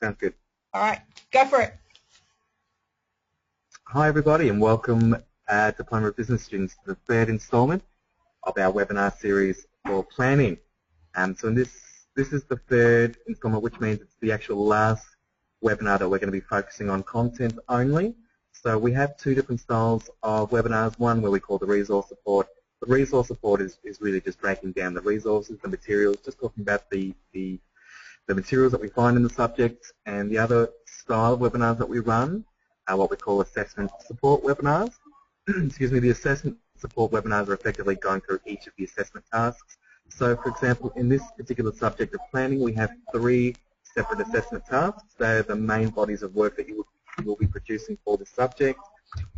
Sounds good. All right, go for it. Hi everybody and welcome Diploma of Business students to the third instalment of our webinar series for planning. So in this is the third instalment, which means it's the actual last webinar that we're going to be focusing on content only. So we have two different styles of webinars, one where we call the resource support. The resource support is really just breaking down the resources, the materials, just talking about the materials that we find in the subject, and the other style of webinars that we run are what we call assessment support webinars. Excuse me, the assessment support webinars are effectively going through each of the assessment tasks. So for example, in this particular subject of planning, we have 3 separate assessment tasks. They're the main bodies of work that you will be producing for the subject.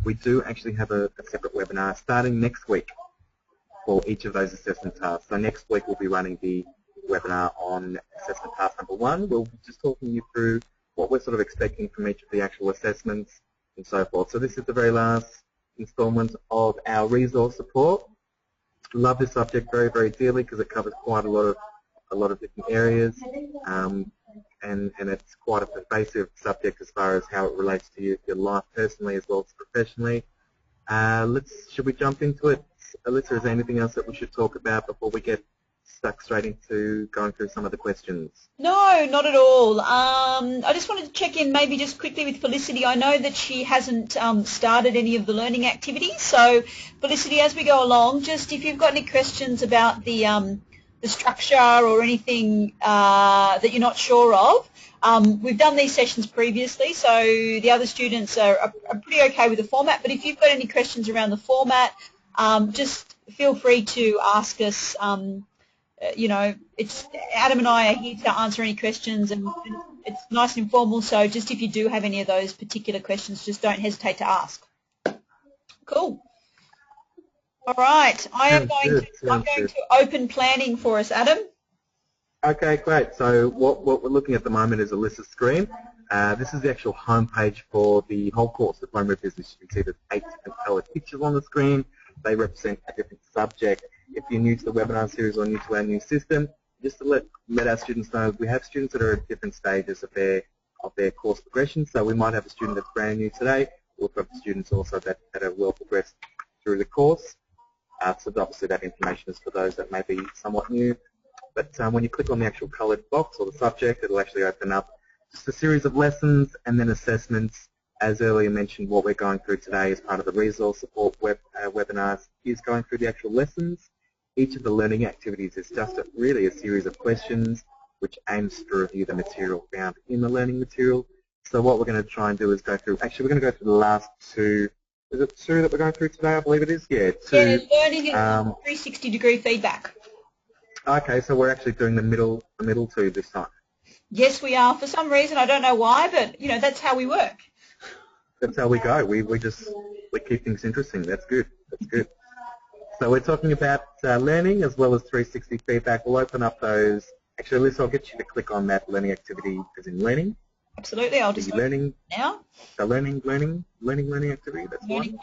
We do actually have a separate webinar starting next week for each of those assessment tasks. So next week we'll be running the webinar on assessment task number 1. We'll be just talking you through what we're sort of expecting from each of the actual assessments and so forth. So this is the very last installment of our resource support. Love this subject very, very dearly because it covers quite a lot of different areas, and it's quite a pervasive subject as far as how it relates to your life personally as well as professionally. Should we jump into it? Alyssa, is there anything else that we should talk about before we get stuck straight into going through some of the questions? No, not at all. I just wanted to check in maybe just quickly with Felicity. I know that she hasn't started any of the learning activities. So, Felicity, as we go along, just if you've got any questions about the structure or anything that you're not sure of, we've done these sessions previously, so the other students are pretty okay with the format. But if you've got any questions around the format, just feel free to ask us. You know, it's Adam and I are here to answer any questions, and it's nice and informal. So just if you do have any of those particular questions, just don't hesitate to ask. Cool. All right, I'm going to open planning for us, Adam. Okay, great. So what we're looking at the moment is Alyssa's screen. This is the actual home page for the whole course, Diploma of Business. You can see there's 8 different coloured pictures on the screen. They represent a different subject. If you're new to the webinar series or new to our new system, just to let our students know, we have students that are at different stages of their course progression. So we might have a student that's brand new today. We'll have students also that are well progressed through the course. So obviously that information is for those that may be somewhat new. But when you click on the actual coloured box or the subject, it'll actually open up just a series of lessons and then assessments. As earlier mentioned, what we're going through today as part of the resource support webinars is going through the actual lessons. Each of the learning activities is just really a series of questions which aims to review the material found in the learning material. So what we're going to try and do is go through, actually we're going to go through the last 2, is it 2 that we're going through today, I believe it is? Yeah, 2. Yeah, learning and 360-degree feedback. Okay, so we're actually doing the middle 2 this time. Yes, we are. For some reason, I don't know why, but you know, that's how we work. That's how we go. We keep things interesting. That's good. That's good. So we're talking about learning as well as 360 feedback. We'll open up those. Actually, Alyssa, I'll get you to click on that learning activity as in learning. Absolutely. I'll just learning now. So learning activity. That's learning.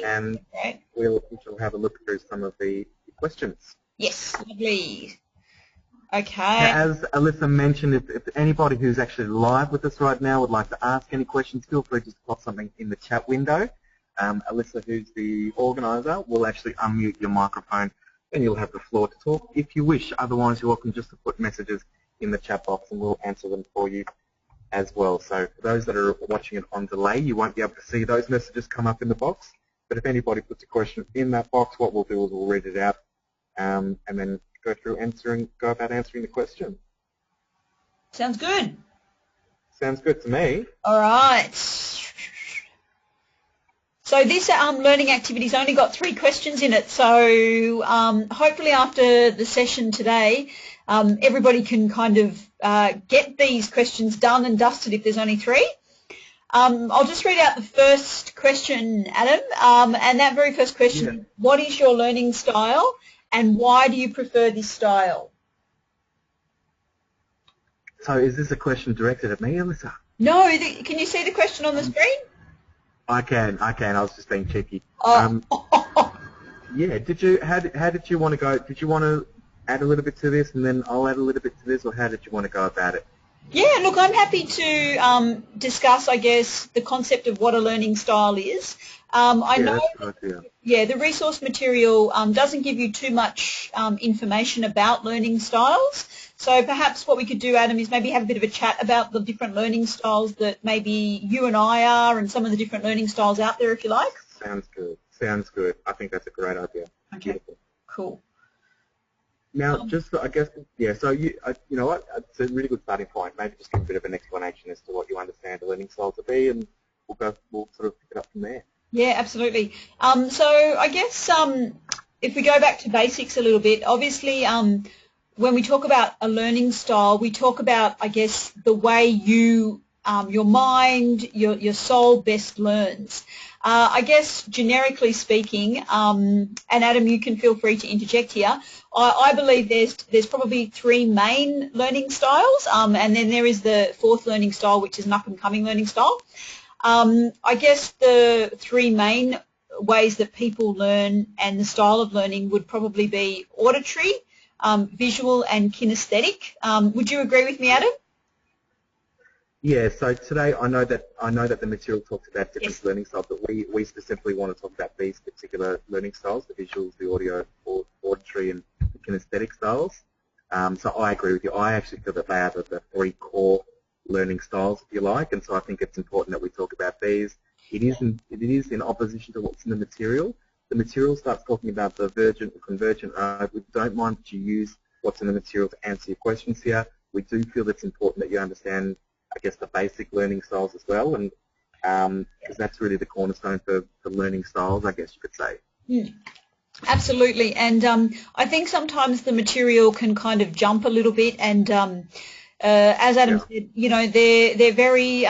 And okay. we'll have a look through some of the questions. Yes, lovely. Okay. Now, as Alyssa mentioned, if anybody who's actually live with us right now would like to ask any questions, feel free just to pop something in the chat window. Alyssa, who's the organiser, will actually unmute your microphone and you'll have the floor to talk if you wish. Otherwise, you're welcome just to put messages in the chat box and we'll answer them for you as well. So for those that are watching it on delay, you won't be able to see those messages come up in the box. But if anybody puts a question in that box, what we'll do is we'll read it out and then go about answering the question. Sounds good. Sounds good to me. All right. So this learning activity's only got 3 questions in it. So hopefully after the session today, everybody can kind of get these questions done and dusted if there's only 3. I'll just read out the first question, Adam. And that very first question, What is your learning style and why do you prefer this style? So is this a question directed at me, Alyssa? No, can you see the question on the screen? I can. I was just being cheeky. Oh. Yeah. How did you want to go? Did you want to add a little bit to this, and then I'll add a little bit to this, or how did you want to go about it? Yeah, look, I'm happy to discuss, I guess, the concept of what a learning style is. I Yeah, know, that's a good idea. yeah, the resource material doesn't give you too much information about learning styles. So perhaps what we could do, Adam, is maybe have a bit of a chat about the different learning styles that maybe you and I are and some of the different learning styles out there, if you like. Sounds good. Sounds good. I think that's a great idea. Okay, Beautiful. cool. Now, just I guess, yeah. So you know what? It's a really good starting point. Maybe just give a bit of an explanation as to what you understand the learning style to be, and we'll sort of pick it up from there. Yeah, absolutely. So I guess if we go back to basics a little bit, obviously when we talk about a learning style, we talk about, I guess, the way you, your mind, your soul best learns. I guess generically speaking, and Adam, you can feel free to interject here. I believe there's probably three main learning styles, and then there is the fourth learning style, which is an up-and-coming learning style. I guess the three main ways that people learn and the style of learning would probably be auditory, visual and kinesthetic. Would you agree with me, Adam? Yeah. So today I know that the material talks about different Yes. learning styles, but we specifically want to talk about these particular learning styles: the visuals, the audio, auditory, and the kinesthetic styles. So I agree with you. I actually feel that they are the three core learning styles, if you like, and so I think it's important that we talk about these. It is in opposition to what's in the material. The material starts talking about divergent or convergent. We don't mind that you use what's in the material to answer your questions here. We do feel it's important that you understand, I guess, the basic learning styles as well, and because that's really the cornerstone for learning styles, I guess you could say. Mm. Absolutely, and I think sometimes the material can kind of jump a little bit, and as Adam said, you know, they're very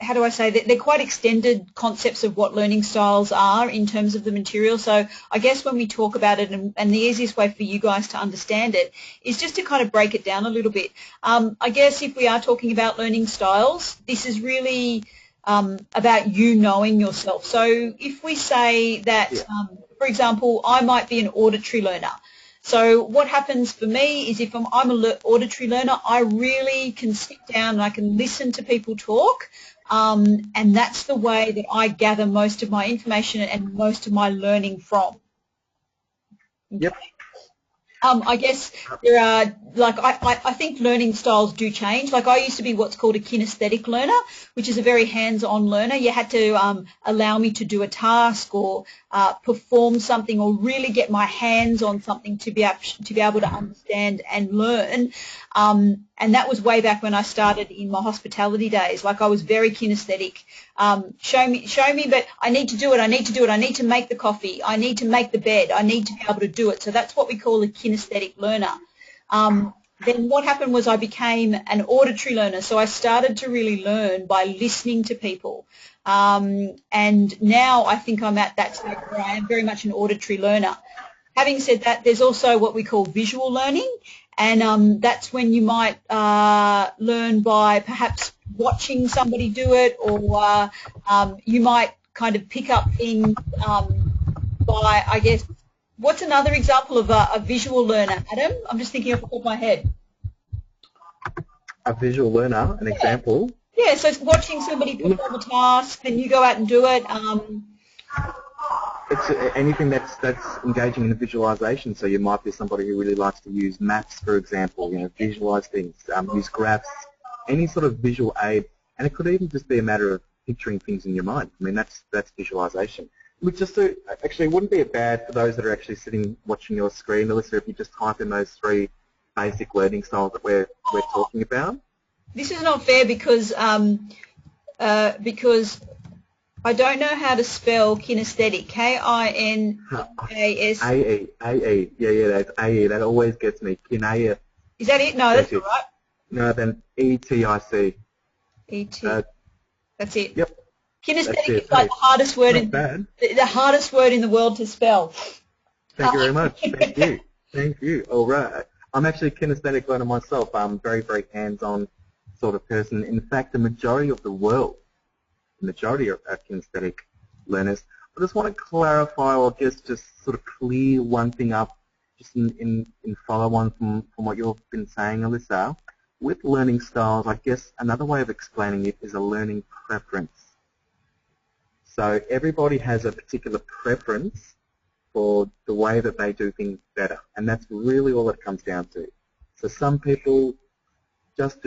how do I say that, they're quite extended concepts of what learning styles are in terms of the material. So I guess when we talk about it, and the easiest way for you guys to understand it is just to kind of break it down a little bit. I guess if we are talking about learning styles, this is really about you knowing yourself. So if we say that, for example, I might be an auditory learner. So what happens for me is if I'm an auditory learner, I really can sit down and I can listen to people talk, and that's the way that I gather most of my information and most of my learning from. Yep. I guess there are, like, I think learning styles do change. Like, I used to be what's called a kinesthetic learner, which is a very hands-on learner. You had to allow me to do a task or perform something or really get my hands on something to be able to understand and learn. And that was way back when I started in my hospitality days. Like, I was very kinesthetic. Show me, but I need to do it. I need to make the coffee. I need to make the bed. I need to be able to do it. So that's what we call a kinesthetic learner. Then what happened was I became an auditory learner. So I started to really learn by listening to people. And now I think I'm at that stage where I am very much an auditory learner. Having said that, there's also what we call visual learning, and that's when you might learn by perhaps watching somebody do it, or you might kind of pick up things by, I guess, what's another example of a visual learner, Adam? I'm just thinking off the top of my head. A visual learner, an example. Yeah, so it's watching somebody perform a task, then you go out and do it. It's anything that's engaging in visualization. So you might be somebody who really likes to use maps, for example. You know, visualize things, use graphs, any sort of visual aid, and it could even just be a matter of picturing things in your mind. I mean, that's visualization. Look, just to, actually, it wouldn't be bad for those that are actually sitting watching your screen, Alyssa, if you just type in those three basic learning styles that we're talking about. This is not fair because I don't know how to spell kinesthetic. K-I-N-E-A-S. A-E. Yeah, that's A-E. That always gets me. Kinea. Is that it? No, that's not right. No, then E-T-I-C. E-T. That's it. Yep. Kinesthetic is like the hardest word the hardest word in the world to spell. Thank you very much. Thank you. Thank you. All right. I'm actually a kinesthetic learner myself. I'm a very, very hands-on sort of person. In fact, the majority of the world, the majority are kinesthetic learners. I just want to clarify or just sort of clear one thing up just in follow-on from what you've been saying, Alyssa. with learning styles, I guess another way of explaining it is a learning preference. So everybody has a particular preference for the way that they do things better, and that's really all it comes down to. So some people just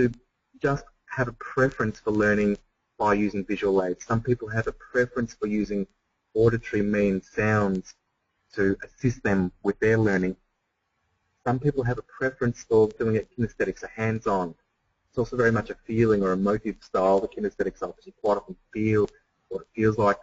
have a preference for learning by using visual aids. Some people have a preference for using auditory means, sounds, to assist them with their learning. Some people have a preference for doing it kinesthetic, so hands-on. It's also very much a feeling or emotive style, the kinesthetic style, because you quite often feel what it feels like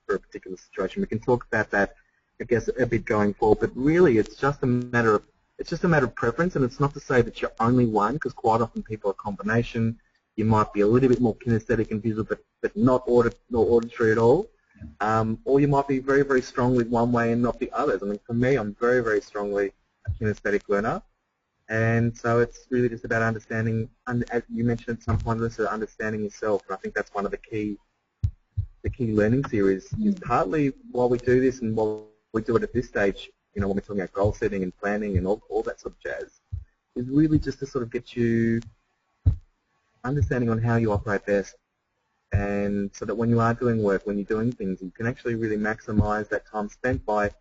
for a particular situation. We can talk about that, I guess, a bit going forward, but really it's just a matter of preference, and it's not to say that you're only one, because quite often people are a combination. You might be a little bit more kinesthetic and visual, but not auditory at all. Or you might be very, very strongly one way and not the others. I mean, for me, I'm very, very strongly a kinesthetic learner, and so it's really just about understanding, as you mentioned at some point, Alyssa, understanding yourself, and I think that's one of the key learning series is partly why we do this and why we do it at this stage, when we're talking about goal setting and planning and all that sort of jazz, is really just to sort of get you understanding on how you operate best, and so that when you are doing work, when you're doing things, you can actually really maximize that time spent by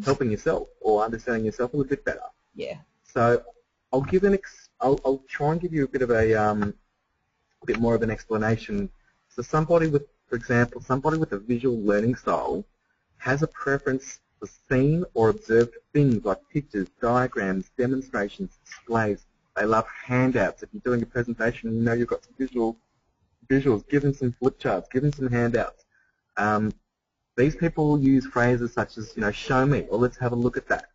helping yourself or understanding yourself a little bit better. Yeah. So I'll give I'll try and give you a bit of a bit more of an explanation. So for example, somebody with a visual learning style has a preference for seen or observed things like pictures, diagrams, demonstrations, displays. They love handouts. If you're doing a presentation, you've got some visuals, give them some flip charts, give them some handouts. These people use phrases such as, show me, or let's have a look at that.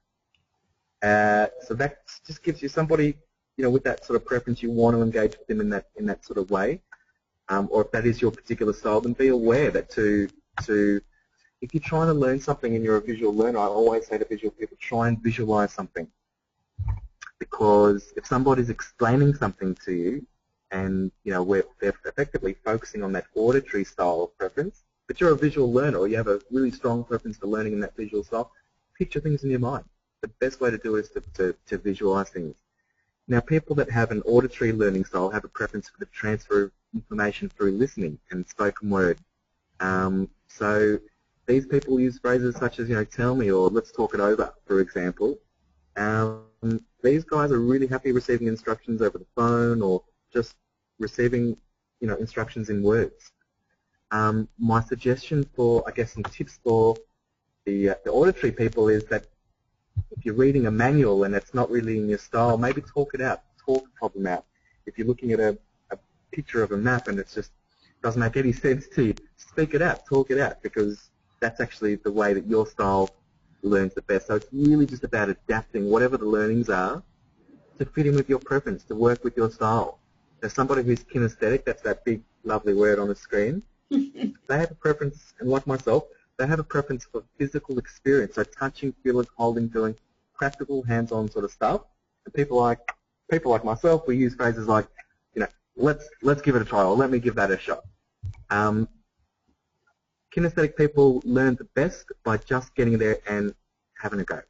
So that just gives you somebody, with that sort of preference, you want to engage with them in that sort of way. Or if that is your particular style, then be aware that if you're trying to learn something and you're a visual learner, I always say to visual people, try and visualize something. Because if somebody's explaining something to you and, they're effectively focusing on that auditory style of preference, but you're a visual learner or you have a really strong preference for learning in that visual style, picture things in your mind. The best way to do it is to visualize things. Now, people that have an auditory learning style have a preference for the transfer of information through listening and spoken word. So these people use phrases such as, tell me or let's talk it over, for example. These guys are really happy receiving instructions over the phone or just receiving, instructions in words. My suggestion for, I guess, some tips for the auditory people is that if you're reading a manual and it's not really in your style, maybe talk it out, talk the problem out. If you're looking at a picture of a map and it just doesn't make any sense to you, speak it out, talk it out, because that's actually the way that your style learns the best. So it's really just about adapting whatever the learnings are to fit in with your preference, to work with your style. There's somebody who's kinesthetic, that's that big lovely word on the screen. They have a preference, and like myself, they have a preference for physical experience, so touching, feeling, holding, doing practical, hands-on sort of stuff. And people like myself, we use phrases like, let's give it a try, or let me give that a shot. Kinesthetic people learn the best by just getting there and having a go.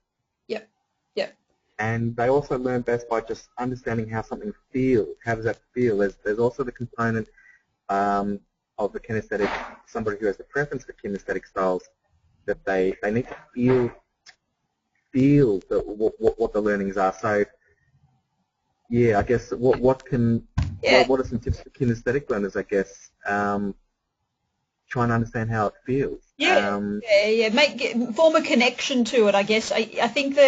Yep. And they also learn best by just understanding how something feels. How does that feel? There's also the component of the kinesthetic, somebody who has the preference for kinesthetic styles, that they need to feel what the learnings are. So, yeah, I guess what are some tips for kinesthetic learners? I guess try and understand how it feels. Form a connection to it. I guess I think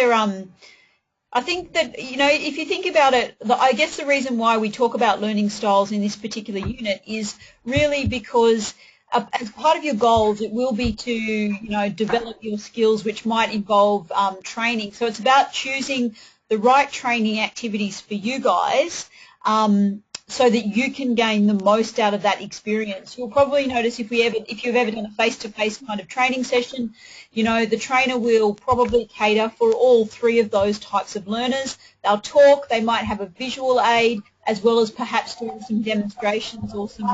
I think that, if you think about it, I guess the reason why we talk about learning styles in this particular unit is really because as part of your goals, it will be to, develop your skills, which might involve training. So it's about choosing the right training activities for you guys so that you can gain the most out of that experience. You'll probably notice if you've ever done a face-to-face kind of training session, the trainer will probably cater for all three of those types of learners. They'll talk, they might have a visual aid, as well as perhaps doing some demonstrations or some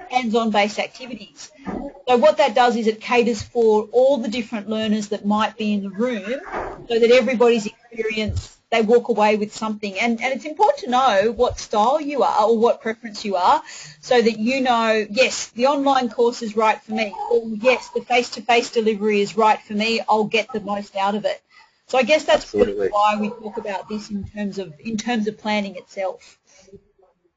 hands-on based activities. So what that does is it caters for all the different learners that might be in the room so that everybody's experience they walk away with something. And it's important to know what style you are or what preference you are so that you know, yes, the online course is right for me, or yes, the face-to-face delivery is right for me, I'll get the most out of it. So I guess that's really why we talk about this in terms of planning itself.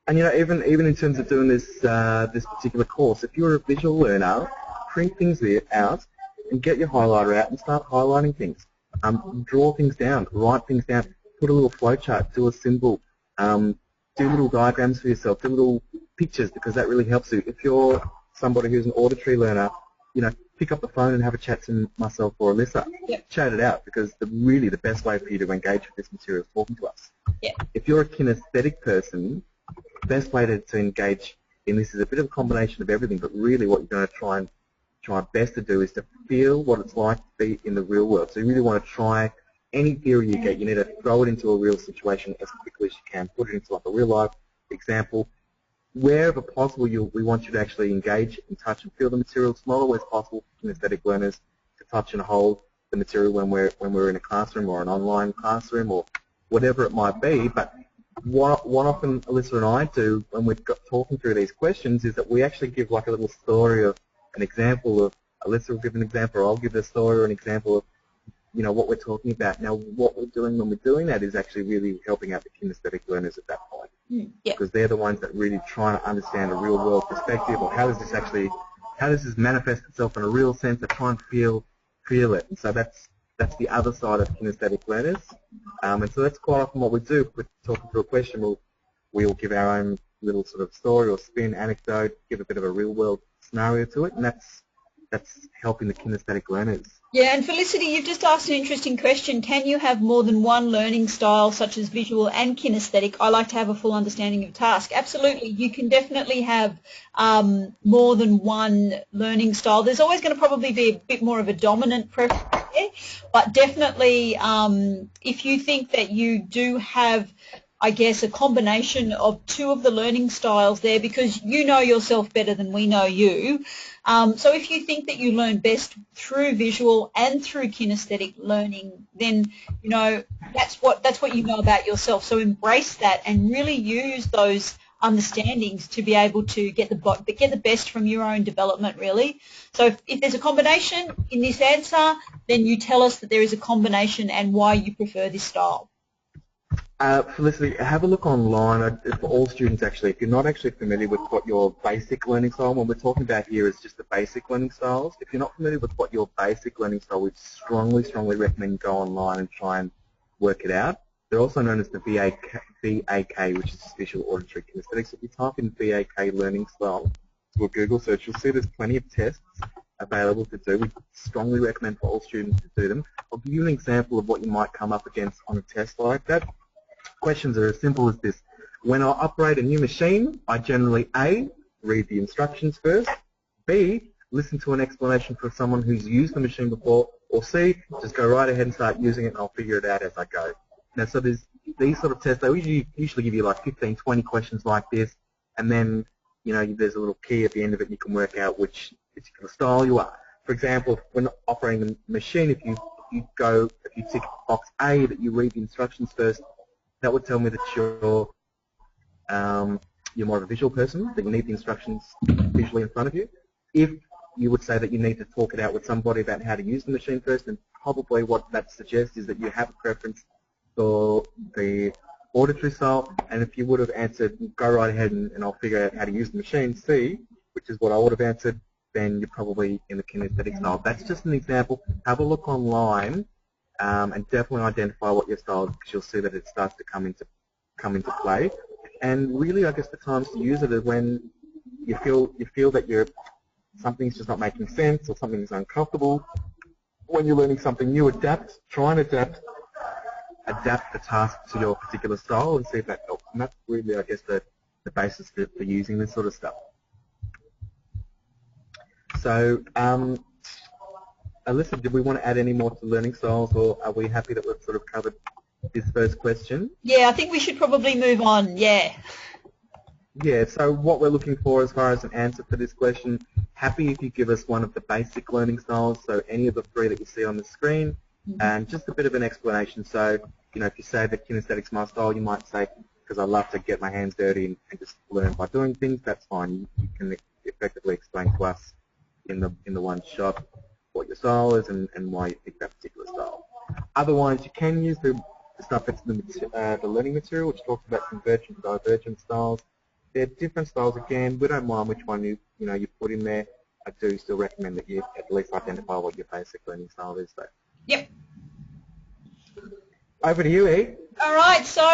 And even in terms of doing this this particular course, if you're a visual learner, print things out and get your highlighter out and start highlighting things. Draw things down, write things down, put a little flowchart, do a symbol, do little diagrams for yourself, do little pictures, because that really helps you. If you're somebody who's an auditory learner, pick up the phone and have a chat to myself or Alyssa. Yep. Chat it out, because really the best way for you to engage with this material is talking to us. Yep. If you're a kinesthetic person, the best way to engage in this is a bit of a combination of everything, but really what you're going to try best to do is to feel what it's like to be in the real world. So you really want to try any theory you get, you need to throw it into a real situation as quickly as you can, put it into like a real life example. Wherever possible, we want you to actually engage and touch and feel the material. It's not always possible for kinesthetic learners to touch and hold the material when we're in a classroom or an online classroom or whatever it might be. But what often Alyssa and I do when we're talking through these questions is that we actually give like a little story of an example of, Alyssa will give an example, or I'll give a story or an example of what we're talking about. Now, what we're doing when we're doing that is actually really helping out the kinesthetic learners at that point. Because they're the ones that really try to understand a real world perspective, or how does this manifest itself in a real sense, and try and feel it. And so that's the other side of kinesthetic learners. And so that's quite often what we do. If we're talking through a question, we'll give our own little sort of story or spin, anecdote, give a bit of a real world scenario to it, and that's helping the kinesthetic learners. Yeah, and Felicity, you've just asked an interesting question. Can you have more than one learning style, such as visual and kinesthetic? I like to have a full understanding of task. Absolutely, you can definitely have more than one learning style. There's always going to probably be a bit more of a dominant preference there, but definitely if you think that you do have, I guess, a combination of two of the learning styles there, because you know yourself better than we know you. So if you think that you learn best through visual and through kinesthetic learning, then that's what you know about yourself. So embrace that and really use those understandings to be able to get the best from your own development, really. So if there's a combination in this answer, then you tell us that there is a combination and why you prefer this style. Felicity, have a look online for all students actually. If you're not actually familiar with what your basic learning style, what we're talking about here is just the basic learning styles. If you're not familiar with what your basic learning style, we'd strongly recommend you go online and try and work it out. They're also known as the VAK, which is visual auditory kinesthetic. So if you type in VAK learning style to a Google search, you'll see there's plenty of tests available to do. We strongly recommend for all students to do them. I'll give you an example of what you might come up against on a test like that. Questions are as simple as this. When I operate a new machine, I generally A, read the instructions first, B, listen to an explanation from someone who's used the machine before, or C, just go right ahead and start using it and I'll figure it out as I go. Now, so there's these sort of tests, they usually give you like 15, 20 questions like this, and then, there's a little key at the end of it and you can work out which particular style you are. For example, when operating the machine, if you tick box A that you read the instructions first, that would tell me that you're more of a visual person, that you need the instructions visually in front of you. If you would say that you need to talk it out with somebody about how to use the machine first, then probably what that suggests is that you have a preference for the auditory style. And if you would have answered, go right ahead and I'll figure out how to use the machine, C, which is what I would have answered, then you're probably in the kinesthetic style. That's just an example. Have a look online. And definitely identify what your style is, because you'll see that it starts to come into play. And really, I guess the times to use it is when you feel that something's just not making sense or something's uncomfortable. When you're learning something new, try and adapt the task to your particular style and see if that helps. And that's really, I guess, the basis for using this sort of stuff. So. Alyssa, did we want to add any more to learning styles, or are we happy that we've sort of covered this first question? Yeah, I think we should probably move on, yeah. Yeah, so what we're looking for as far as an answer for this question, happy if you give us one of the basic learning styles, so any of the three that you see on the screen, and just a bit of an explanation. So if you say that kinesthetic's my style, you might say, because I love to get my hands dirty and just learn by doing things, that's fine. You can effectively explain to us in the one shot what your style is and why you pick that particular style. Otherwise, you can use the stuff that's the learning material, which talks about convergent and divergent styles. They're different styles again. We don't mind which one you put in there. I do still recommend that you at least identify what your basic learning style is, though. Yep. Over to you, E. All right, so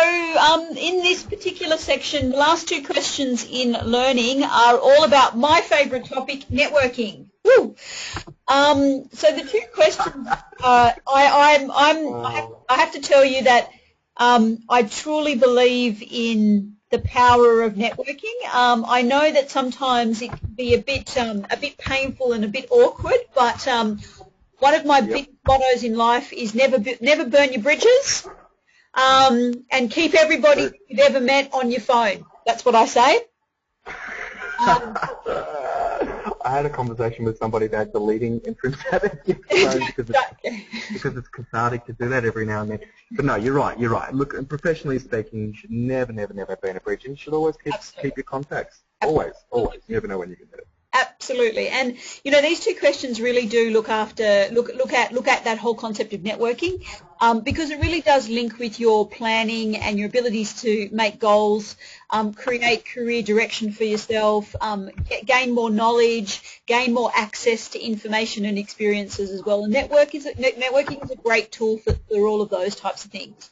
in this particular section, the last two questions in learning are all about my favourite topic, networking. Woo! So the two questions, I have to tell you that I truly believe in the power of networking. I know that sometimes it can be a bit painful and a bit awkward, but one of my big mottos in life is never burn your bridges, and keep everybody you've ever met on your phone. That's what I say. I had a conversation with somebody about deleting entrance out of your phone because it's cathartic to do that every now and then. But no, you're right. Look, and professionally speaking, you should never burn a bridge, and you should always keep your contacts. Always. You never know when you can get it. Absolutely, and these two questions really do look at that whole concept of networking, because it really does link with your planning and your abilities to make goals, create career direction for yourself, gain more knowledge, gain more access to information and experiences as well. And networking is a great tool for all of those types of things.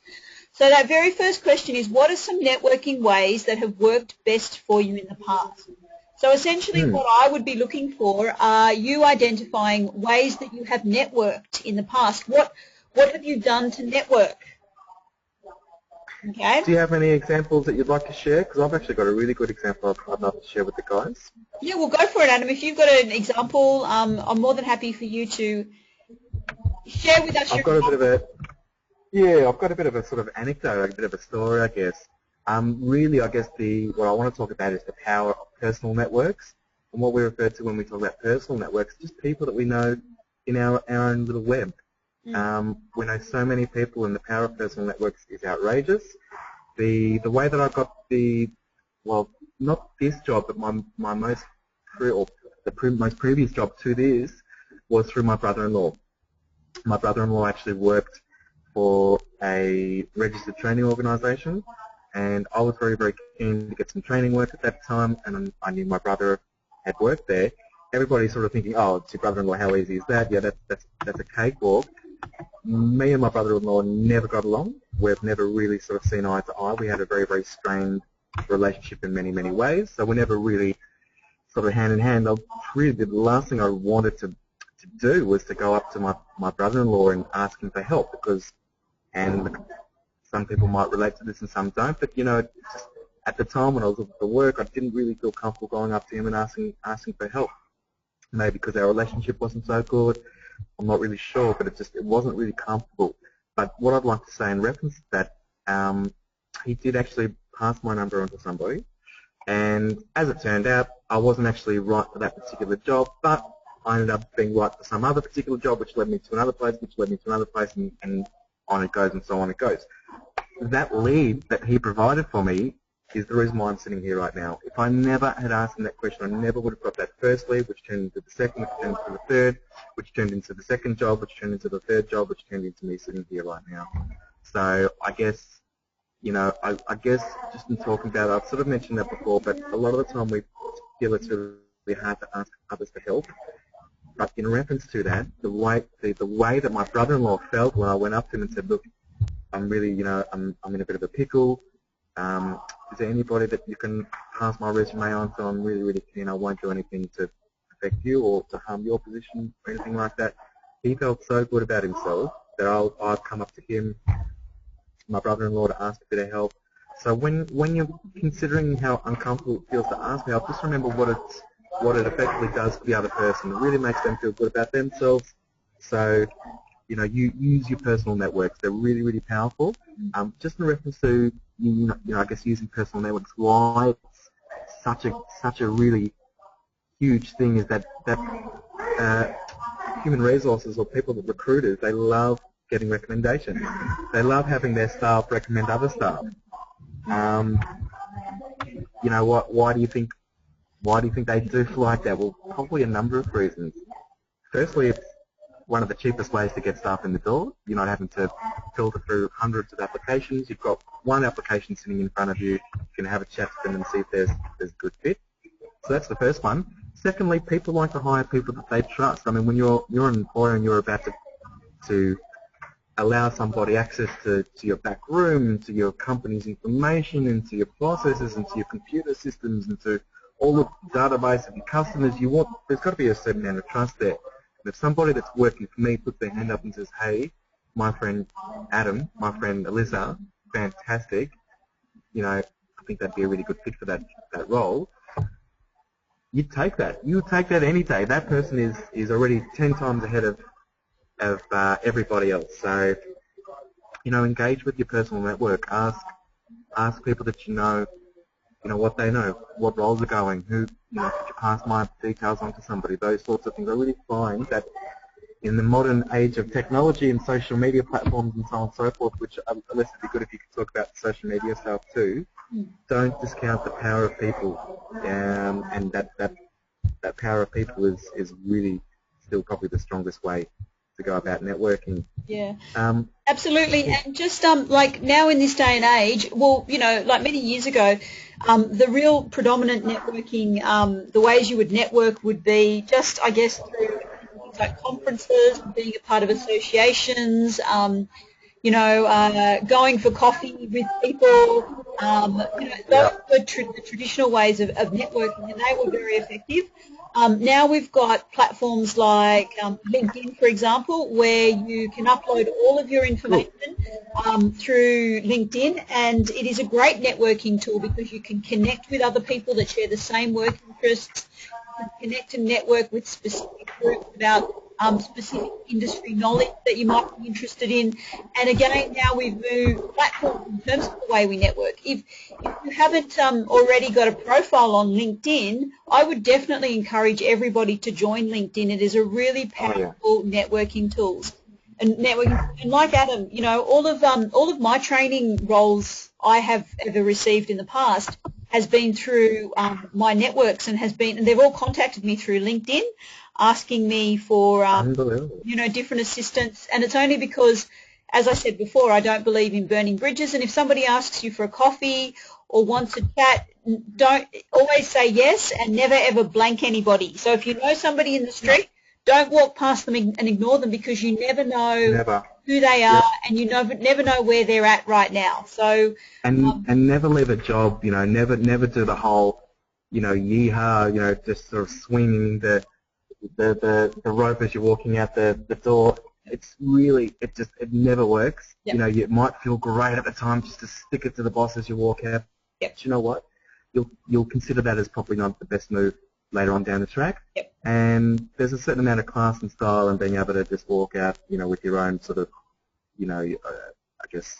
So that very first question is, what are some networking ways that have worked best for you in the past? So essentially what I would be looking for are you identifying ways that you have networked in the past. What have you done to network? Okay. Do you have any examples that you'd like to share? Because I've actually got a really good example I'd love to share with the guys. Yeah, well, go for it, Adam. If you've got an example, I'm more than happy for you to share with us. I've got a bit of a sort of anecdote, a bit of a story, I guess. Really, I guess what I want to talk about is the power of personal networks, and what we refer to when we talk about personal networks, just people that we know in our own little web. We know so many people, and the power of personal networks is outrageous. The way that I got not this job, but my most previous job to this was through my brother-in-law. My brother-in-law actually worked for a registered training organisation, and I was very, very keen to get some training work at that time, and I knew my brother had worked there. Everybody's sort of thinking, oh, it's your brother-in-law, how easy is that? Yeah, that's a cakewalk. Me and my brother-in-law never got along. We've never really sort of seen eye to eye. We had a very, very strained relationship in many, many ways, so we never really sort of hand in hand. The last thing I wanted to do was to go up to my brother-in-law and ask him for help, and some people might relate to this and some don't, but just at the time when I was looking for work, I didn't really feel comfortable going up to him and asking for help. Maybe because our relationship wasn't so good, I'm not really sure, but it wasn't really comfortable. But what I'd like to say in reference to that, he did actually pass my number on to somebody, and as it turned out, I wasn't actually right for that particular job, but I ended up being right for some other particular job, which led me to another place, and on it goes, and so on it goes. That lead that he provided for me is the reason why I'm sitting here right now. If I never had asked him that question, I never would have got that first lead, which turned into the second, which turned into the third, which turned into the second job, which turned into the third job, which turned into me sitting here right now. So I guess, I guess just in talking about it, I've sort of mentioned that before, but a lot of the time we feel it's really hard to ask others for help. But in reference to that, the way that my brother-in-law felt when I went up to him and said, look, I'm really, I'm in a bit of a pickle. Is there anybody that you can pass my resume on? So I'm really, really keen. I won't do anything to affect you or to harm your position or anything like that. He felt so good about himself that I've come up to him, my brother-in-law, to ask a bit of help. So when you're considering how uncomfortable it feels to ask for help, just remember what it effectively does for the other person. It really makes them feel good about themselves. So you use your personal networks. They're really, really powerful. Just in reference to, I guess using personal networks, why it's such a really huge thing is that human resources or people that recruiters, they love getting recommendations. They love having their staff recommend other staff. You know what? Why do you think they do like that? Well, probably a number of reasons. Firstly, it's one of the cheapest ways to get staff in the door. You're not having to filter through hundreds of applications. You've got one application sitting in front of you. You can have a chat to them and see if there's a good fit. So that's the first one. Secondly, people like to hire people that they trust. I mean, when you're an employer and you're about to allow somebody access to your back room, to your company's information, into your processes, into your computer systems, into all the database of your customers, there's got to be a certain amount of trust there. And if somebody that's working for me puts their hand up and says, hey, my friend Adam, my friend Alyssa, fantastic, you know, I think that'd be a really good fit for that role, you'd take that. You would take that any day. That person is already 10 times ahead of everybody else. So, you know, engage with your personal network. Ask people that you know what they know, what roles are going, could you pass my details on to somebody, those sorts of things. I really find that in the modern age of technology and social media platforms and so on and so forth, which Alyssa, it'd be good if you could talk about social media stuff too, don't discount the power of people, and that power of people is really still probably the strongest way to go about networking. Yeah, absolutely. And just like now in this day and age, well, you know, like many years ago, the real predominant networking, the ways you would network would be just, I guess, through things like conferences, being a part of associations, you know, going for coffee with people. You know, those were the traditional ways of networking, and they were very effective. Now we've got platforms like LinkedIn, for example, where you can upload all of your information through LinkedIn, and it is a great networking tool because you can connect with other people that share the same work interests. You can connect and network with specific groups about specific industry knowledge that you might be interested in. And again, now we've moved platforms in terms of the way we network. If you haven't already got a profile on LinkedIn, I would definitely encourage everybody to join LinkedIn. It is a really powerful networking tool. And like Adam, you know, all of my training roles I have ever received in the past has been through my networks, and they've all contacted me through LinkedIn, asking me for you know, different assistance. And it's only because, as I said before, I don't believe in burning bridges. And if somebody asks you for a coffee or wants a chat, don't always say yes, and never ever blank anybody. So if you know somebody in the street, don't walk past them and ignore them, because you never know who they are, and you never know where they're at right now. So and never leave a job. You know, never do the whole, you know, yeehaw, you know, just sort of swinging the rope as you're walking out the door. It's really, it never works. You know, you might feel great at the time just to stick it to the boss as you walk out. But you know what? You'll consider that as probably not the best move later on down the track. And there's a certain amount of class and style and being able to just walk out, you know, with your own sort of, you know, I guess,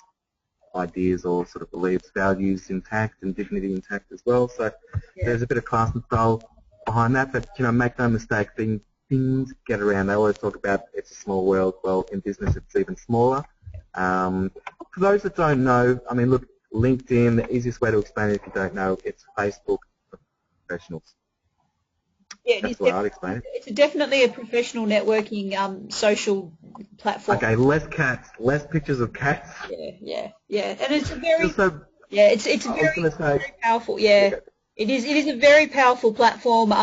ideas or sort of beliefs, values intact and dignity intact as well. So there's a bit of class and style behind that, but, you know, make no mistake, things get around. They always talk about it's a small world. Well, in business it's even smaller. For those that don't know, I mean, look, LinkedIn, the easiest way to explain it if you don't know, it's Facebook for professionals. Yeah, that's what I'd explain it. It's definitely a professional networking social platform. Okay, less cats, less pictures of cats. Yeah, and it's a very it's very powerful. It is a very powerful platform.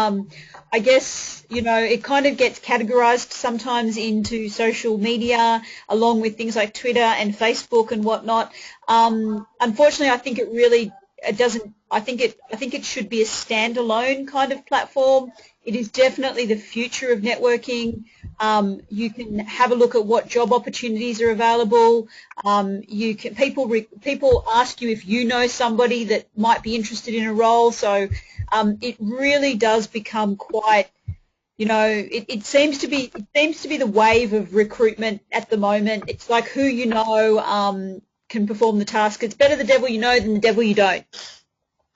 I guess, you know, it kind of gets categorized sometimes into social media along with things like Twitter and Facebook and whatnot. Unfortunately, I think it doesn't. I think it should be a standalone kind of platform. It is definitely the future of networking. You can have a look at what job opportunities are available. People ask you if you know somebody that might be interested in a role. So it really does become quite, you know, it seems to be the wave of recruitment at the moment. It's like who you know can perform the task. It's better the devil you know than the devil you don't.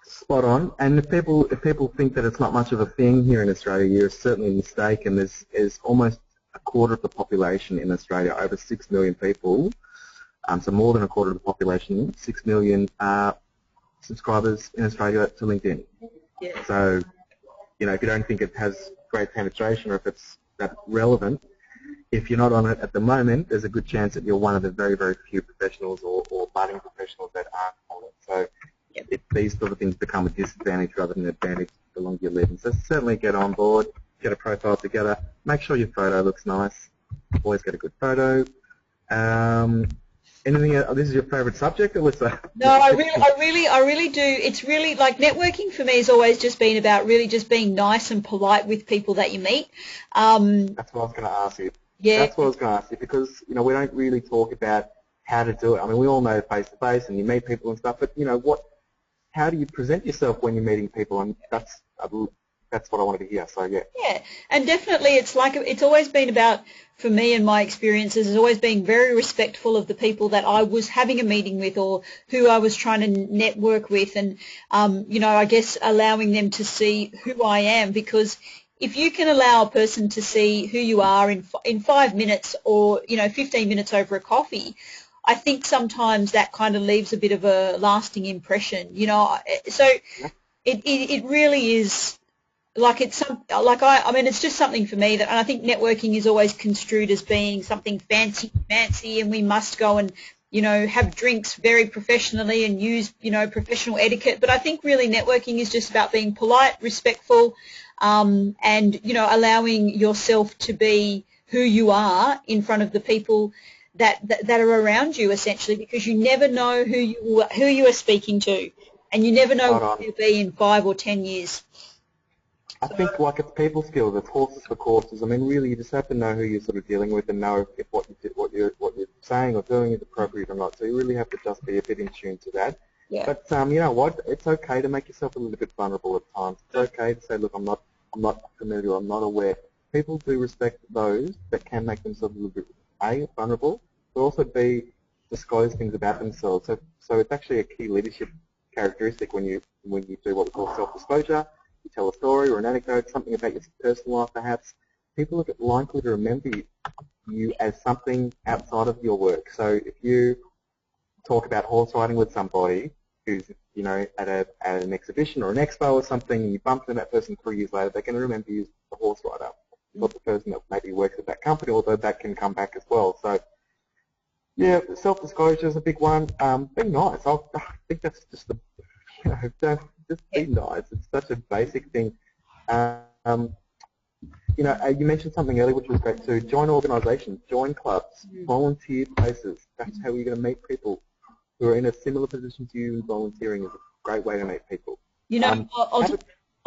Spot on. And if people think that it's not much of a thing here in Australia, you're certainly mistaken. There's almost a quarter of the population in Australia, over 6 million people, so more than a quarter of the population, 6 million subscribers in Australia to LinkedIn. Yeah. So, if you don't think it has great penetration or if it's that relevant, if you're not on it at the moment, there's a good chance that you're one of the very, very few professionals or budding professionals that aren't on it. So these sort of things become a disadvantage rather than an advantage the longer you live. And so certainly get on board, get a profile together, make sure your photo looks nice. Always get a good photo. Anything else? This is your favourite subject, Alyssa? No, I really do. It's really like networking for me has always just been about really just being nice and polite with people that you meet. That's what I was going to ask you. Yeah. That's what I was going to ask you because, we don't really talk about how to do it. I mean, we all know face-to-face and you meet people and stuff, but, how do you present yourself when you're meeting people? And that's what I wanted to hear, so yeah. Yeah, and definitely it's always been about, for me and my experiences, has always been very respectful of the people that I was having a meeting with or who I was trying to network with and, I guess allowing them to see who I am, because if you can allow a person to see who you are in 5 minutes or, 15 minutes over a coffee, I think sometimes that kind of leaves a bit of a lasting impression, so it really is. Like it's just something for me that, and I think networking is always construed as being something fancy, and we must go and, have drinks very professionally and use, professional etiquette. But I think really networking is just about being polite, respectful, and, allowing yourself to be who you are in front of the people that are around you, essentially, because you never know who you are speaking to, and you never know where you'll be in 5 or 10 years. I think it's people skills, it's horses for courses. I mean, really, you just have to know who you're sort of dealing with and know if what you're saying or doing is appropriate or not. So you really have to just be a bit in tune to that. Yeah. But you know what? It's okay to make yourself a little bit vulnerable at times. It's okay to say, look, I'm not familiar, I'm not aware. People do respect those that can make themselves a little bit vulnerable, but also disclose things about themselves. So it's actually a key leadership characteristic when you do what we call self-disclosure. You tell a story or an anecdote, something about your personal life perhaps, people are likely to remember you as something outside of your work. So if you talk about horse riding with somebody who's, at an exhibition or an expo or something, and you bump into that person 3 years later, they're going to remember you as the horse rider, not the person that maybe works at that company, although that can come back as well. So, yeah, self-disclosure is a big one. Be nice. I think that's just just be nice. It's such a basic thing. You mentioned something earlier which was great too. Join organisations, join clubs, volunteer places. That's how you're going to meet people who are in a similar position to you. Volunteering is a great way to meet people.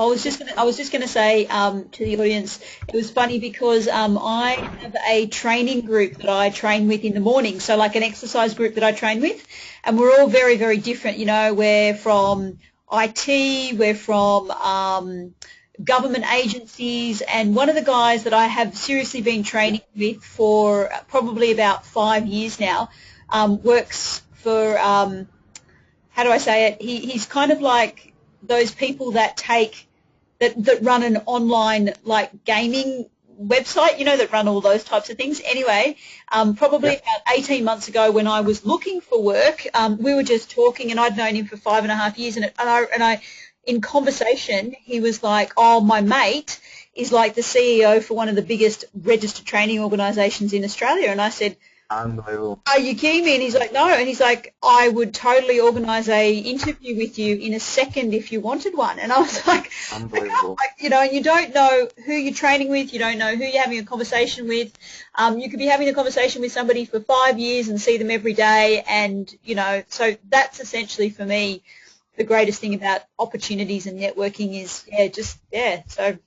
I was just going to say to the audience, it was funny because I have a training group that I train with in the morning, so like an exercise group that I train with, and we're all very, very different. We're from IT, we're from government agencies, and one of the guys that I have seriously been training with for probably about 5 years now works for, how do I say it, he's kind of like those people that that run an online like gaming website, that run all those types of things. Anyway, probably about 18 months ago when I was looking for work, we were just talking, and I'd known him for 5.5 years, and I in conversation, he was like, oh, my mate is like the CEO for one of the biggest registered training organisations in Australia. And I said, unbelievable. Are you kidding me? And he's like, no. And he's like, I would totally organise a interview with you in a second if you wanted one. And I was like, unbelievable. And you don't know who you're training with, you don't know who you're having a conversation with. You could be having a conversation with somebody for 5 years and see them every day, and so that's essentially for me the greatest thing about opportunities and networking is The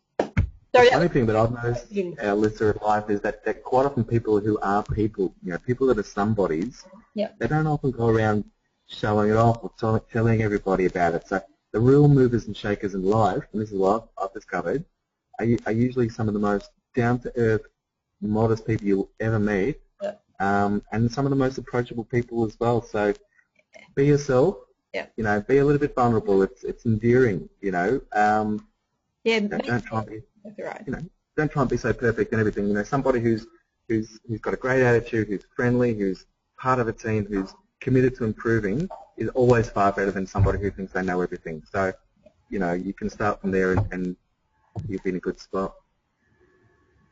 funny thing that I've noticed, Alyssa, in life is that quite often people who are people, people that are somebodies, they don't often go around showing it off or telling everybody about it. So the real movers and shakers in life, and this is what I've discovered, are usually some of the most down-to-earth, modest people you'll ever meet, and some of the most approachable people as well. So be yourself, be a little bit vulnerable. It's endearing, don't try and be, That's right. don't try and be so perfect and everything. You know, somebody who's got a great attitude, who's friendly, who's part of a team, who's committed to improving is always far better than somebody who thinks they know everything. So, you know, you can start from there and you'll be in a good spot.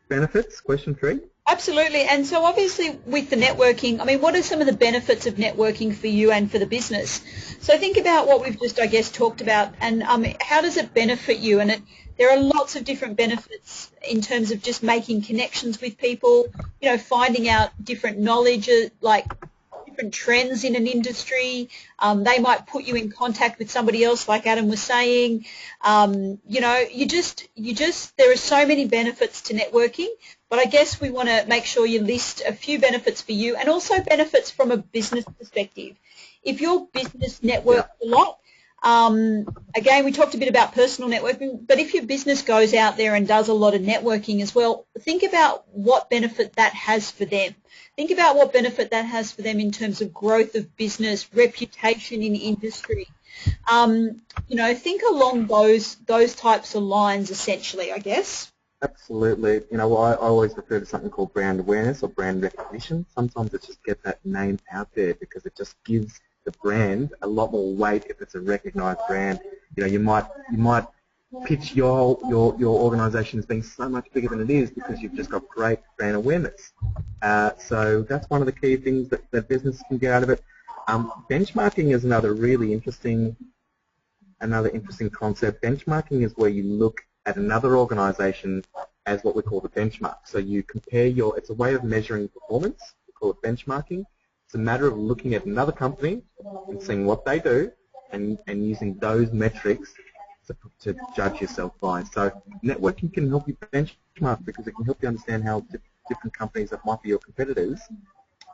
Benefits, question 3. Absolutely. And so obviously with the networking, I mean, what are some of the benefits of networking for you and for the business? So think about what we've just, I guess, talked about, and how does it benefit you? And there are lots of different benefits in terms of just making connections with people, you know, finding out different knowledge, like different trends in an industry. They might put you in contact with somebody else, like Adam was saying. You know, there are so many benefits to networking, but I guess we want to make sure you list a few benefits for you and also benefits from a business perspective. If your business networks a lot, again, we talked a bit about personal networking, but if your business goes out there and does a lot of networking as well, think about what benefit that has for them. Think about what benefit that has for them in terms of growth of business, reputation in industry. You know, think along those types of lines, essentially, I guess. Absolutely. You know, I always refer to something called brand awareness or brand recognition. Sometimes it's just get that name out there because it just gives the brand a lot more weight if it's a recognized brand. You know, you might pitch your organisation as being so much bigger than it is because you've just got great brand awareness. So that's one of the key things that business can get out of it. Benchmarking is another really interesting concept. Benchmarking is where you look at another organisation as what we call the benchmark. So you compare it's a way of measuring performance. We call it benchmarking. It's a matter of looking at another company and seeing what they do and using those metrics to judge yourself by. So networking can help you benchmark because it can help you understand how different companies that might be your competitors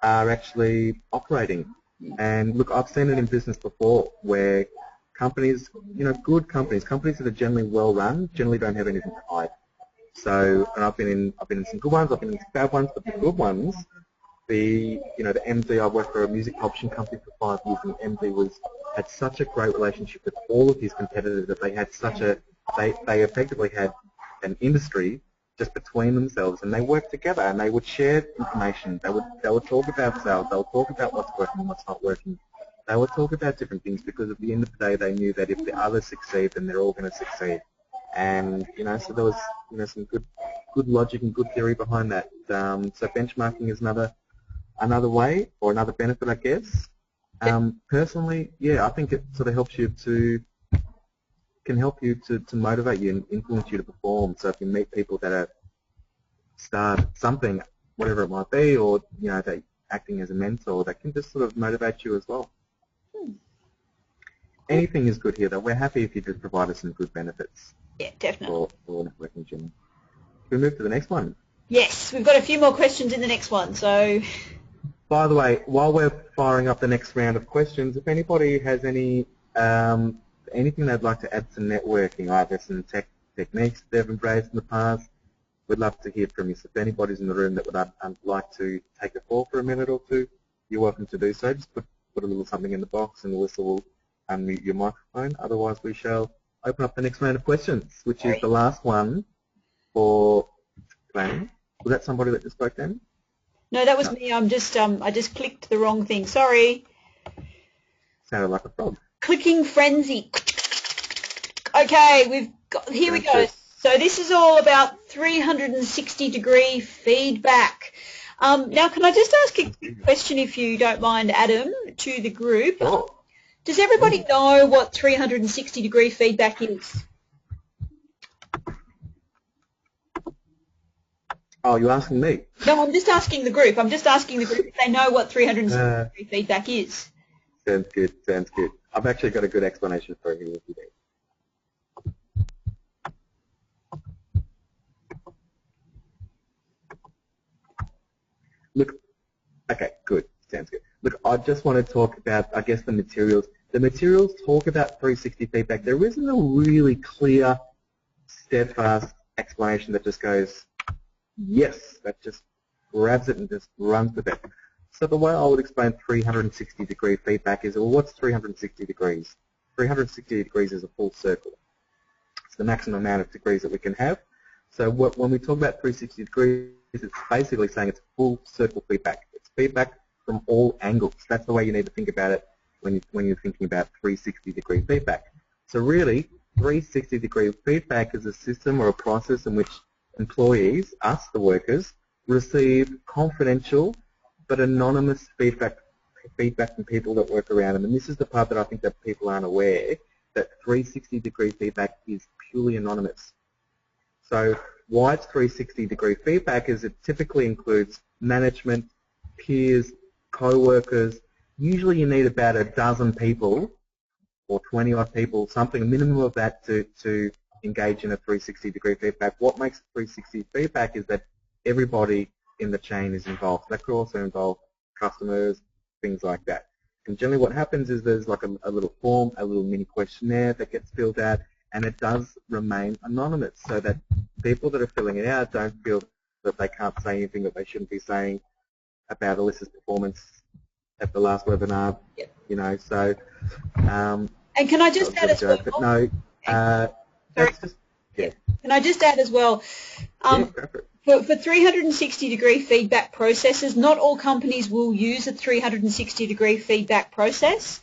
are actually operating. And look, I've seen it in business before where companies, you know, good companies that are generally well run, generally don't have anything to hide. So, and I've been in some good ones, I've been in some bad ones, but the good ones, the MD, I worked for a music publishing company for 5 years, and the MD had such a great relationship with all of his competitors that they effectively had an industry just between themselves, and they worked together, and they would share information. They would talk about sales. They would talk about what's working and what's not working. They would talk about different things because at the end of the day, they knew that if the others succeed, then they're all going to succeed. And so there was some good logic and good theory behind that. So benchmarking is another way or another benefit, I guess. Personally, yeah, I think it sort of helps you can help you to motivate you and influence you to perform. So if you meet people that are start something, whatever it might be, or they acting as a mentor, that can just sort of motivate you as well. Anything is good here, though. We're happy if you just provide us some good benefits. Yeah, definitely. For networking, Jimmy. Can we move to the next one? Yes, we've got a few more questions in the next one. So, by the way, while we're firing up the next round of questions, if anybody has anything they'd like to add to networking, either some techniques they've embraced in the past, we'd love to hear from you. So if anybody's in the room that would like to take a call for a minute or two, you're welcome to do so. Just put a little something in the box and Alyssa will unmute your microphone. Otherwise, we shall open up the next round of questions, which is the last one for planning. Was that somebody that just spoke then? No, that was me. I just clicked the wrong thing. Sorry. Sounded like a frog. Clicking frenzy. Okay, here we go. So this is all about 360-degree feedback. Now, can I just ask a quick question, if you don't mind, Adam, to the group? Sure. Does everybody know what 360-degree feedback is? Oh, you're asking me? No, I'm just asking the group. If they know what 360-degree feedback is. Sounds good. I've actually got a good explanation for it here with you there. Look, okay, good. Sounds good. Look, I just want to talk about, I guess, the materials. The materials talk about 360 feedback. There isn't a really clear, steadfast explanation that just goes, yes, that just grabs it and just runs with it. So the way I would explain 360-degree feedback is, well, what's 360 degrees? 360 degrees is a full circle. It's the maximum amount of degrees that we can have. So when we talk about 360 degrees, it's basically saying it's full circle feedback. It's feedback from all angles. That's the way you need to think about it when you're thinking about 360-degree feedback. So really, 360-degree feedback is a system or a process in which employees, us, the workers, receive confidential but anonymous feedback from people that work around them. And this is the part that I think that people aren't aware, that 360-degree feedback is purely anonymous. So why it's 360-degree feedback is it typically includes management, peers, co-workers. Usually you need about a dozen people or 20-odd people, something, a minimum of that to engage in a 360-degree feedback. What makes 360 feedback is that everybody in the chain is involved. That could also involve customers, things like that. And generally what happens is there's like a little form, a little mini questionnaire that gets filled out, and it does remain anonymous so that people that are filling it out don't feel that they can't say anything that they shouldn't be saying about Alyssa's performance at the last webinar. Yep. You know, so and can I just add as well? But no, that's just, yeah. Can I just add as well? Yeah, go for it. For 360-degree feedback processes, not all companies will use a 360-degree feedback process.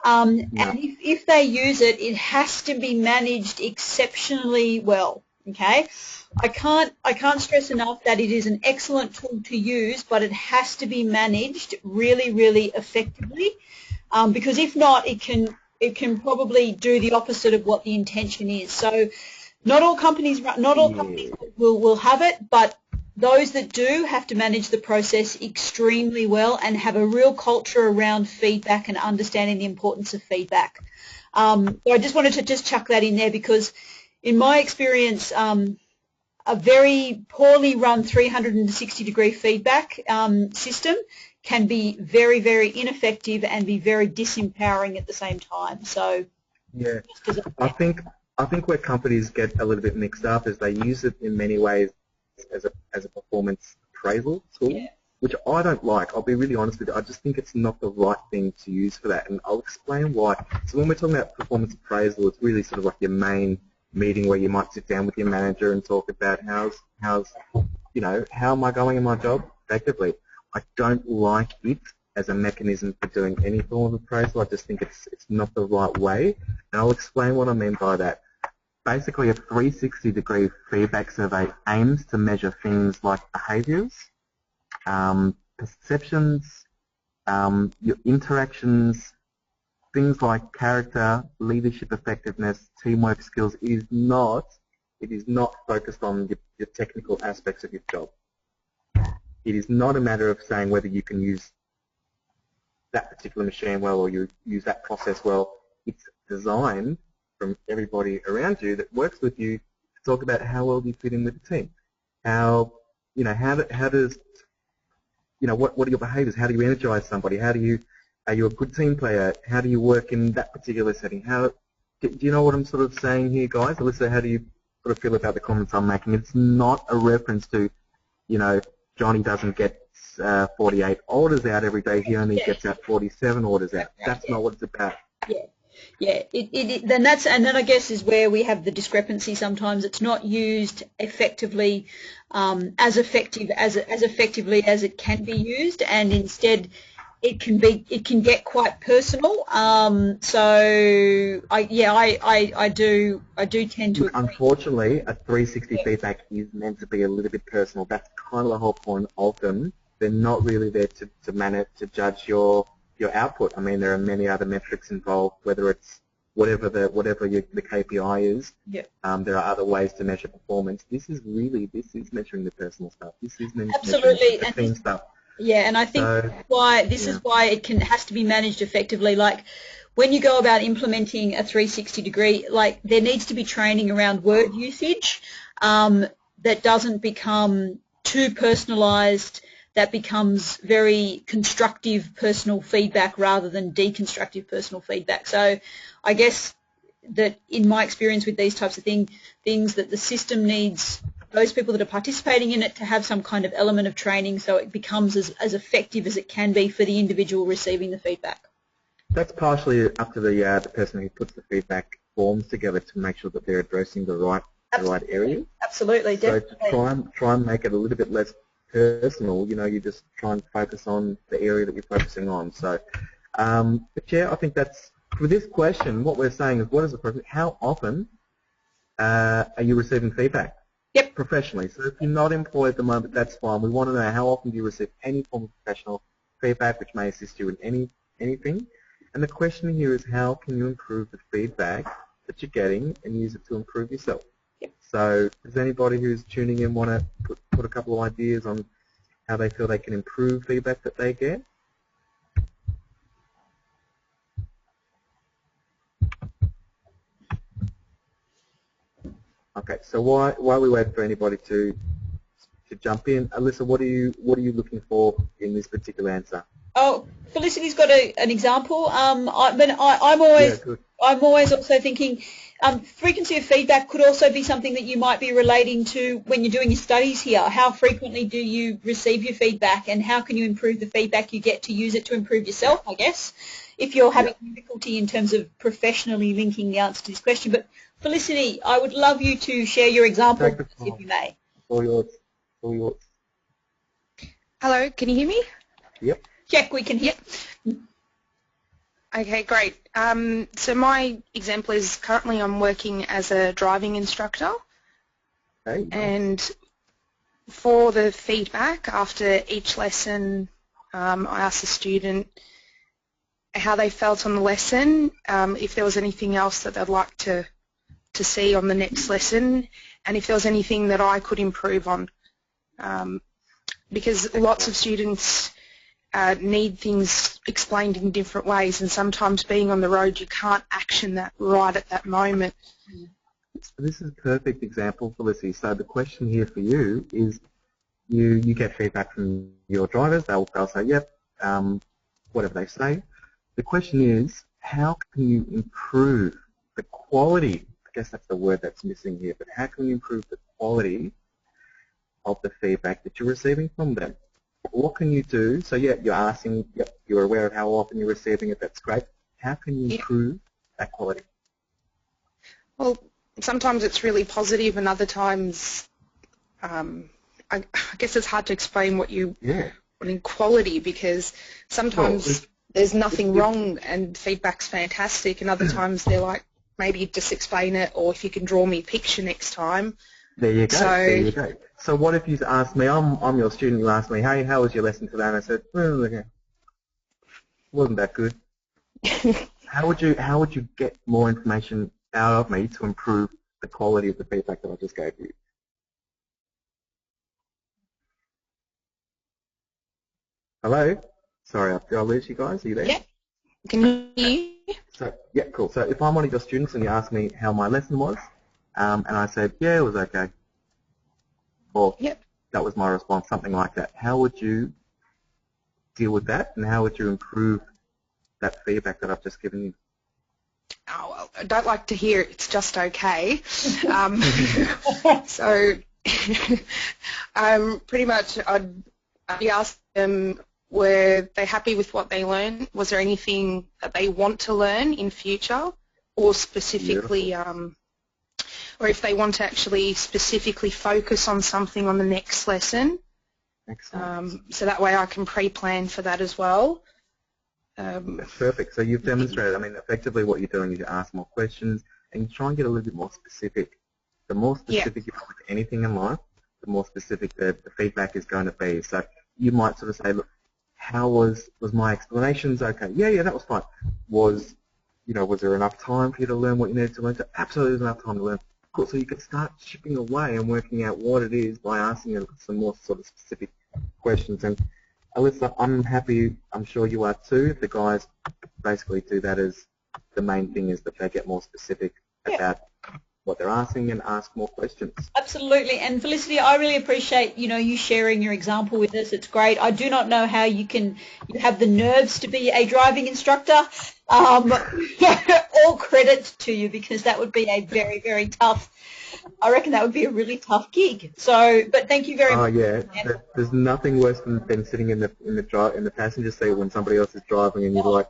No. And if they use it, it has to be managed exceptionally well. Okay, I can't stress enough that it is an excellent tool to use, but it has to be managed really, really effectively, because if not, it can probably do the opposite of what the intention is. So, not all companies will have it, but those that do have to manage the process extremely well and have a real culture around feedback and understanding the importance of feedback. So I just wanted to just chuck that in there because in my experience, a very poorly run 360-degree feedback system can be very, very ineffective and be very disempowering at the same time. So yeah, I think where companies get a little bit mixed up is they use it in many ways as a performance appraisal tool, yeah. Which I don't like. I'll be really honest with you. I just think it's not the right thing to use for that, and I'll explain why. So when we're talking about performance appraisal, it's really sort of like your main meeting where you might sit down with your manager and talk about how's you know, how am I going in my job effectively. I don't like it as a mechanism for doing any form of appraisal. I just think it's not the right way, and I'll explain what I mean by that. Basically, a 360-degree feedback survey aims to measure things like behaviours, perceptions, your interactions, things like character, leadership effectiveness, teamwork skills. It is not focused on your technical aspects of your job. It is not a matter of saying whether you can use that particular machine well or you use that process well. It's designed from everybody around you that works with you to talk about how well you fit in with the team. How does what are your behaviours? How do you energise somebody? Are you a good team player? How do you work in that particular setting? Do you know what I'm sort of saying here, guys? Alyssa, how do you sort of feel about the comments I'm making? It's not a reference to, Johnny doesn't get 48 orders out every day. He only gets out 47 orders out. That's not what it's about. Yeah. Yeah, then I guess is where we have the discrepancy. Sometimes it's not used effectively, as effectively as it can be used, and instead it can get quite personal. So I do tend to. Look, unfortunately, a 360 feedback is meant to be a little bit personal. That's kind of the whole point of them. They're not really there to judge your output. I mean, there are many other metrics involved, whether it's whatever the KPI is. Yep. There are other ways to measure performance. This is measuring the personal stuff. This is absolutely measuring the team stuff. Yeah, and I think this is why it has to be managed effectively. Like when you go about implementing a 360 degree, like there needs to be training around word usage that doesn't become too personalised. That becomes very constructive personal feedback rather than deconstructive personal feedback. So I guess that in my experience with these types of things that the system needs those people that are participating in it to have some kind of element of training so it becomes as effective as it can be for the individual receiving the feedback. That's partially up to the person who puts the feedback forms together to make sure that they're addressing the right the right area. Absolutely, So definitely. to try and make it a little bit less personal, you just try and focus on the area that you're focusing on. So, but yeah, I think that's, for this question, what we're saying is, what is the process? How often are you receiving feedback? Yep. Professionally. So if you're not employed at the moment, that's fine. We want to know how often do you receive any form of professional feedback which may assist you in anything. And the question here is, how can you improve the feedback that you're getting and use it to improve yourself? Yep. So does anybody who's tuning in want to put a couple of ideas on how they feel they can improve feedback that they get? Okay, so while we wait for anybody to jump in, Alyssa, what are you looking for in this particular answer? Oh, Felicity's got an example. I'm Yeah, good. always also thinking frequency of feedback could also be something that you might be relating to when you're doing your studies here. How frequently do you receive your feedback, and how can you improve the feedback you get to use it to improve yourself, I guess, if you're having difficulty in terms of professionally linking the answer to this question. But Felicity, I would love you to share your example, Take the if you may. all yours. All yours. Hello, can you hear me? Yep. Check, we can hear. Okay, great. So my example is currently I'm working as a driving instructor, Okay. and for the feedback after each lesson, I asked the student how they felt on the lesson, if there was anything else that they'd like to see on the next lesson, and if there was anything that I could improve on. Because lots of students need things explained in different ways, and sometimes being on the road you can't action that right at that moment. So this is a perfect example, Felicity. So the question here for you is, you get feedback from your drivers. They'll say, yep, whatever they say. The question is, how can you improve the quality? I guess that's the word that's missing here, but how can you improve the quality of the feedback that you're receiving from them? What can you do? So yeah, you're asking, you're aware of how often you're receiving it, that's great. How can you improve that quality? Well, sometimes it's really positive, and other times I guess it's hard to explain what you want in quality, because sometimes there's nothing wrong and feedback's fantastic, and other times they're like, maybe just explain it, or if you can draw me a picture next time. There you go. There you go. So what if you asked me, I'm your student, you asked me, hey, how was your lesson today? And I said, well, okay, wasn't that good. How would you get more information out of me to improve the quality of the feedback that I just gave you? Hello? Sorry, I'll lose you guys. Are you there? Yeah. Can you hear me? So, yeah, cool. So if I'm one of your students and you ask me how my lesson was, and I said, yeah, it was okay, or that was my response, something like that, how would you deal with that, and how would you improve that feedback that I've just given you? Oh, well, I don't like to hear it's just okay. So pretty much I'd be asking them, were they happy with what they learned? Was there anything that they want to learn in future, or specifically, or if they want to actually specifically focus on something on the next lesson? Excellent. So that way I can pre-plan for that as well. That's perfect. So you've demonstrated, I mean, effectively what you're doing is you ask more questions and you try and get a little bit more specific. The more specific you are with anything in life, the more specific the feedback is going to be. So you might sort of say, look, how was my explanations okay? Yeah, that was fine. Was there enough time for you to learn what you needed to learn? So absolutely there's enough time to learn. Cool. So you can start chipping away and working out what it is by asking some more sort of specific questions. And Alyssa, I'm happy, I'm sure you are too, if the guys basically do that as the main thing, is that they get more specific about what they're asking and ask more questions. Absolutely. And Felicity, I really appreciate, you sharing your example with us. It's great. I do not know how you have the nerves to be a driving instructor. All credit to you, because that would be a very, very tough, I reckon that would be a really tough gig. So, but thank you very much. Oh yeah, there's nothing worse than sitting in the passenger seat when somebody else is driving and you're like,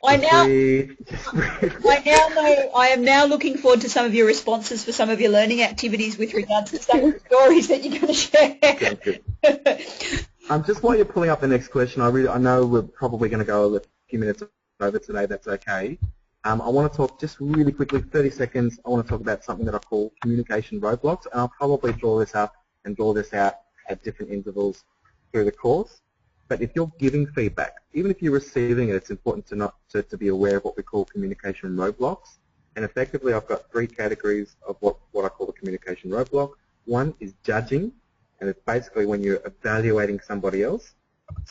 I now, Just breathe. I am now looking forward to some of your responses for some of your learning activities with regards to some of the stories that you're going to share. Sounds good. Just while you're pulling up the next question, I know we're probably going to go a few minutes over today. That's okay. I want to talk just really quickly, 30 seconds. I want to talk about something that I call communication roadblocks, and I'll probably draw this up and draw this out at different intervals through the course. But if you're giving feedback, even if you're receiving it, it's important to be aware of what we call communication roadblocks. And effectively, I've got 3 categories of what I call the communication roadblock. One is judging, and it's basically when you're evaluating somebody else.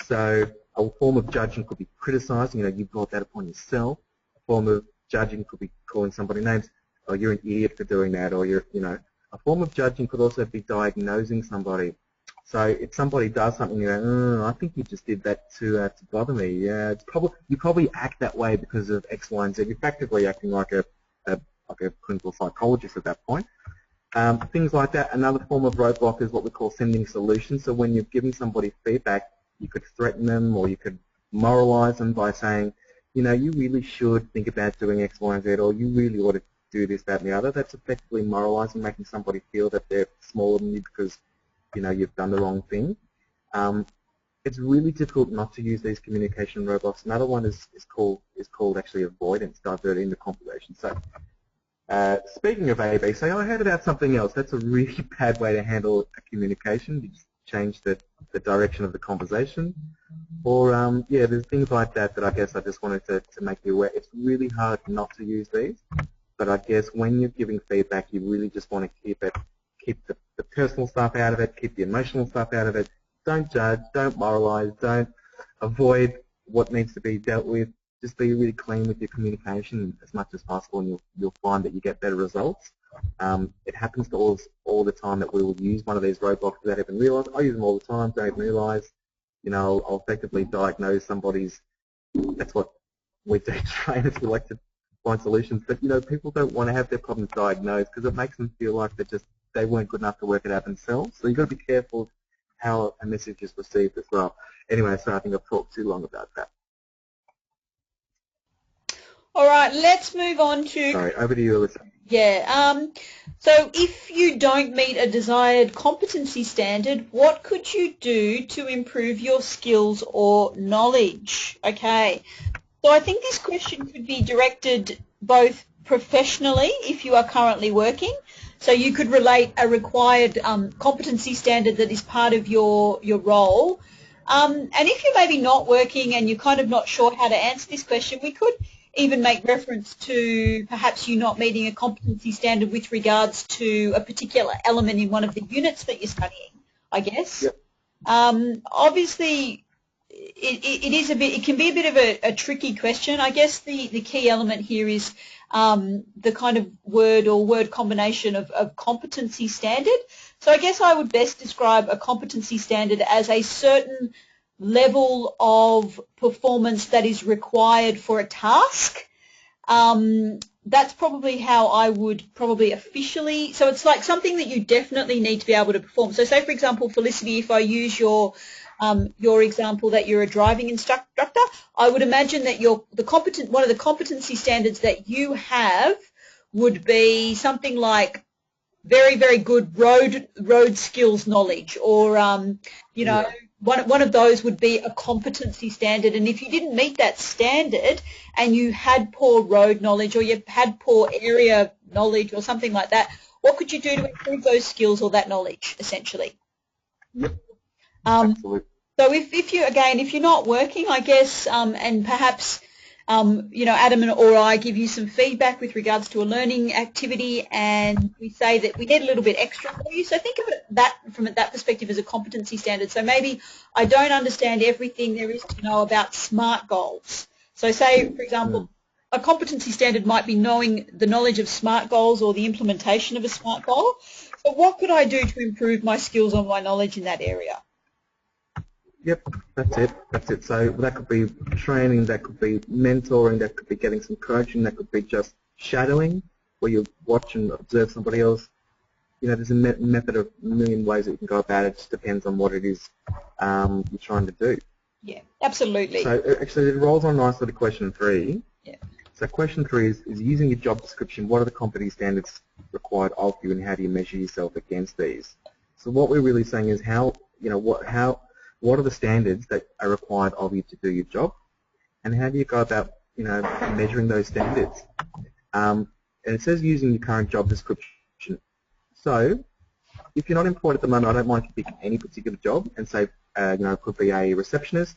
So a form of judging could be criticizing, you brought that upon yourself. A form of judging could be calling somebody names, oh, you're an idiot for doing that, or a form of judging could also be diagnosing somebody. So if somebody does something, you go, I think you just did that to bother me. Yeah, you probably act that way because of X, Y, and Z. You're effectively acting like a clinical psychologist at that point. Things like that. Another form of roadblock is what we call sending solutions. So when you're giving somebody feedback, you could threaten them or you could moralize them by saying, you really should think about doing X, Y, and Z, or you really ought to do this, that, and the other. That's effectively moralizing, making somebody feel that they're smaller than you because you've done the wrong thing. It's really difficult not to use these communication roadblocks. Another one is called actually avoidance, diverting the conversation. So speaking of A, B, say, I heard about something else. That's a really bad way to handle a communication. You just change the direction of the conversation. Or, there's things like that I guess I just wanted to make you aware. It's really hard not to use these, but I guess when you're giving feedback, you really just want to keep the personal stuff out of it, keep the emotional stuff out of it. Don't judge, don't moralize, don't avoid what needs to be dealt with. Just be really clean with your communication as much as possible, and you'll find that you get better results. It happens to us all the time that we will use one of these roadblocks without even realize. I use them all the time, don't even realize. I'll effectively diagnose somebody's. That's what we do, trainers. We like to find solutions, but people don't want to have their problems diagnosed because it makes them feel like they weren't good enough to work it out themselves. So you've got to be careful how a message is received as well. Anyway, so I think I've talked too long about that. All right, let's move on to... Sorry, over to you, Alyssa. Yeah, so if you don't meet a desired competency standard, what could you do to improve your skills or knowledge? Okay, so I think this question could be directed both professionally, if you are currently working, so you could relate a required competency standard that is part of your role. And if you're maybe not working and you're kind of not sure how to answer this question, we could even make reference to perhaps you not meeting a competency standard with regards to a particular element in one of the units that you're studying, I guess. Yep. Obviously, it can be a bit of a tricky question. I guess the key element here is the kind of word combination of competency standard. So I guess I would best describe a competency standard as a certain level of performance that is required for a task. That's probably how I would probably officially, so it's like something that you definitely need to be able to perform. So say, for example, Felicity, if I use your example that you're a driving instructor, I would imagine that one of the competency standards that you have would be something like very, very good road skills knowledge, or one of those would be a competency standard. And if you didn't meet that standard and you had poor road knowledge or you had poor area knowledge or something like that, what could you do to improve those skills or that knowledge, essentially? Yep. Absolutely. So if you're not working, I guess, and perhaps Adam or I give you some feedback with regards to a learning activity, and we say that we need a little bit extra for you. So think of it from that perspective as a competency standard. So maybe I don't understand everything there is to know about SMART goals. So say, for example, a competency standard might be knowing the knowledge of SMART goals or the implementation of a SMART goal. So what could I do to improve my skills or my knowledge in that area? Yep, that's it. So that could be training, that could be mentoring, that could be getting some coaching, that could be just shadowing, where you watch and observe somebody else. There's a method of a million ways that you can go about it. It just depends on what it is you're trying to do. Yeah, absolutely. So actually it rolls on nicely to question 3. Yeah. So question 3 is using your job description, what are the competency standards required of you and how do you measure yourself against these? So what we're really saying is what are the standards that are required of you to do your job, and how do you go about measuring those standards? And it says using your current job description. So if you're not employed at the moment, I don't mind if you pick any particular job and say, it could be a receptionist.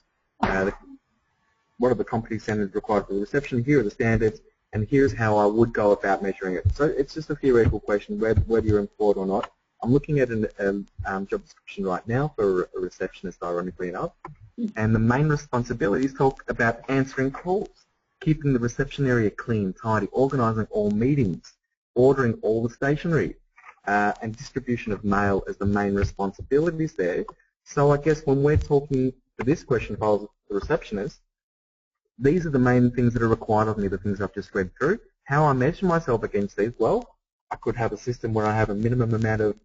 What are the competency standards required for the reception? Here are the standards, and here's how I would go about measuring it. So it's just a theoretical question, whether you're employed or not. I'm looking at a job description right now for a receptionist, ironically enough, and the main responsibilities talk about answering calls, keeping the reception area clean, tidy, organising all meetings, ordering all the stationery, and distribution of mail as the main responsibilities there. So I guess when we're talking for this question, if I was the receptionist, these are the main things that are required of me, the things I've just read through. How I measure myself against these, well, I could have a system where I have a minimum amount of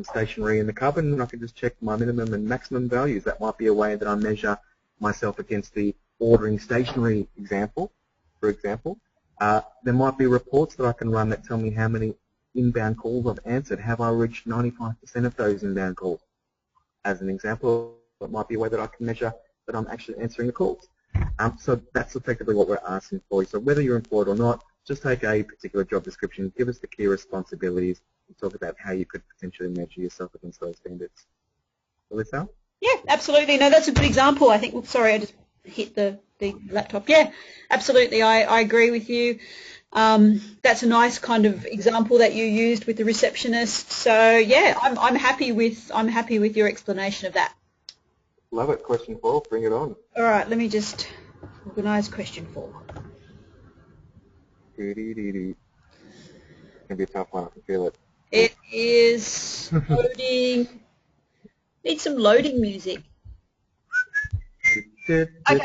stationery in the cupboard, and I can just check my minimum and maximum values. That might be a way that I measure myself against the ordering stationery example, for example. There might be reports that I can run that tell me how many inbound calls I've answered. Have I reached 95% of those inbound calls? As an example, it might be a way that I can measure that I'm actually answering the calls. So that's effectively what we're asking for. So whether you're employed or not, just take a particular job description, give us the key responsibilities, and talk about how you could potentially measure yourself against those standards. Alyssa? Yeah, absolutely. No, that's a good example. I think, oops, sorry, I just hit the laptop. Yeah, absolutely. I agree with you. That's a nice kind of example that you used with the receptionist. So yeah, I'm happy with your explanation of that. Love it. Question 4, bring it on. All right, let me just organise question 4. It's going to be a tough one, I can feel it. It is loading. Need some loading music. Okay. All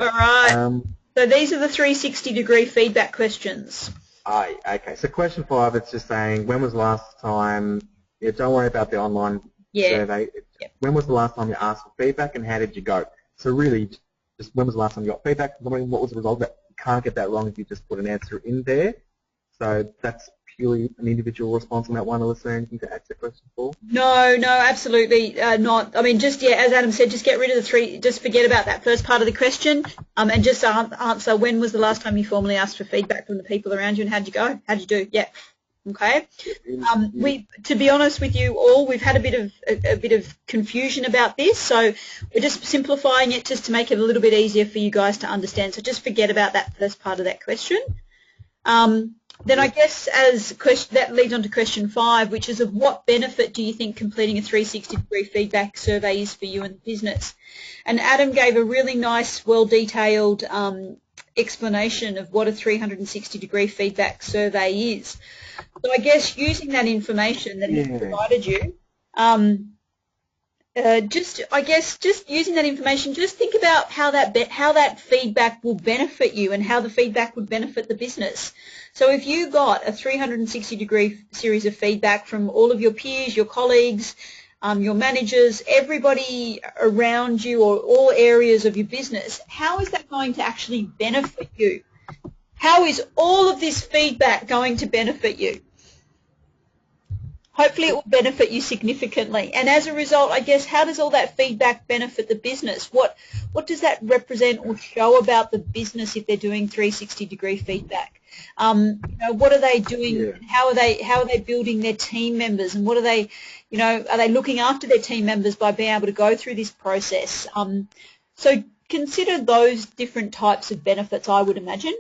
right. So these are the 360-degree feedback questions. Okay. So question 5, it's just saying, when was the last time? Yeah, don't worry about the online survey. Yep. When was the last time you asked for feedback, and how did you go? So really, just when was the last time you got feedback? What was the result of that? You can't get that wrong if you just put an answer in there. So that's purely an individual response on that one. Alyssa, anything to add to question 4? No, absolutely not. I mean, just, as Adam said, just get rid of the 3, just forget about that first part of the question, and just answer, when was the last time you formally asked for feedback from the people around you, and how'd you go? How'd you do? Yeah. Okay. To be honest with you all, we've had a bit of confusion about this, so we're just simplifying it just to make it a little bit easier for you guys to understand. So just forget about that first part of that question. Then I guess that leads on to question 5, which is, of what benefit do you think completing a 360-degree feedback survey is for you and the business? And Adam gave a really nice, well-detailed explanation of what a 360-degree feedback survey is. So I guess using that information that he provided you, just using that information, just think about how that feedback will benefit you and how the feedback would benefit the business. So if you got a 360-degree series of feedback from all of your peers, your colleagues, your managers, everybody around you, or all areas of your business, how is that going to actually benefit you? How is all of this feedback going to benefit you? Hopefully it will benefit you significantly. And as a result, I guess, how does all that feedback benefit the business? What does that represent or show about the business if they're doing 360-degree feedback? What are they doing? Yeah. How are they building their team members? And what are they, are they looking after their team members by being able to go through this process? So consider those different types of benefits, I would imagine.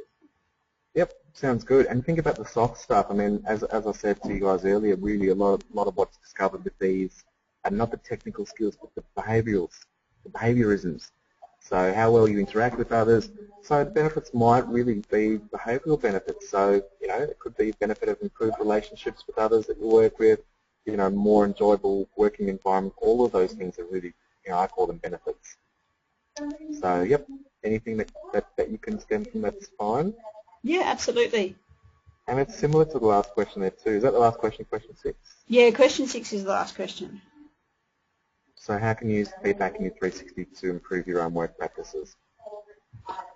Yep, sounds good. And think about the soft stuff. I mean, as I said to you guys earlier, really a lot of what's discovered with these are not the technical skills, but the behaviourisms. So how well you interact with others. So the benefits might really be behavioural benefits. So, it could be benefit of improved relationships with others that you work with, more enjoyable working environment. All of those things are really, I call them benefits. So, yep, anything that you can stem from, that's fine. Yeah, absolutely. And it's similar to the last question there too. Is that the last question, question 6? Yeah, question 6 is the last question. So how can you use feedback in your 360 to improve your own work practices?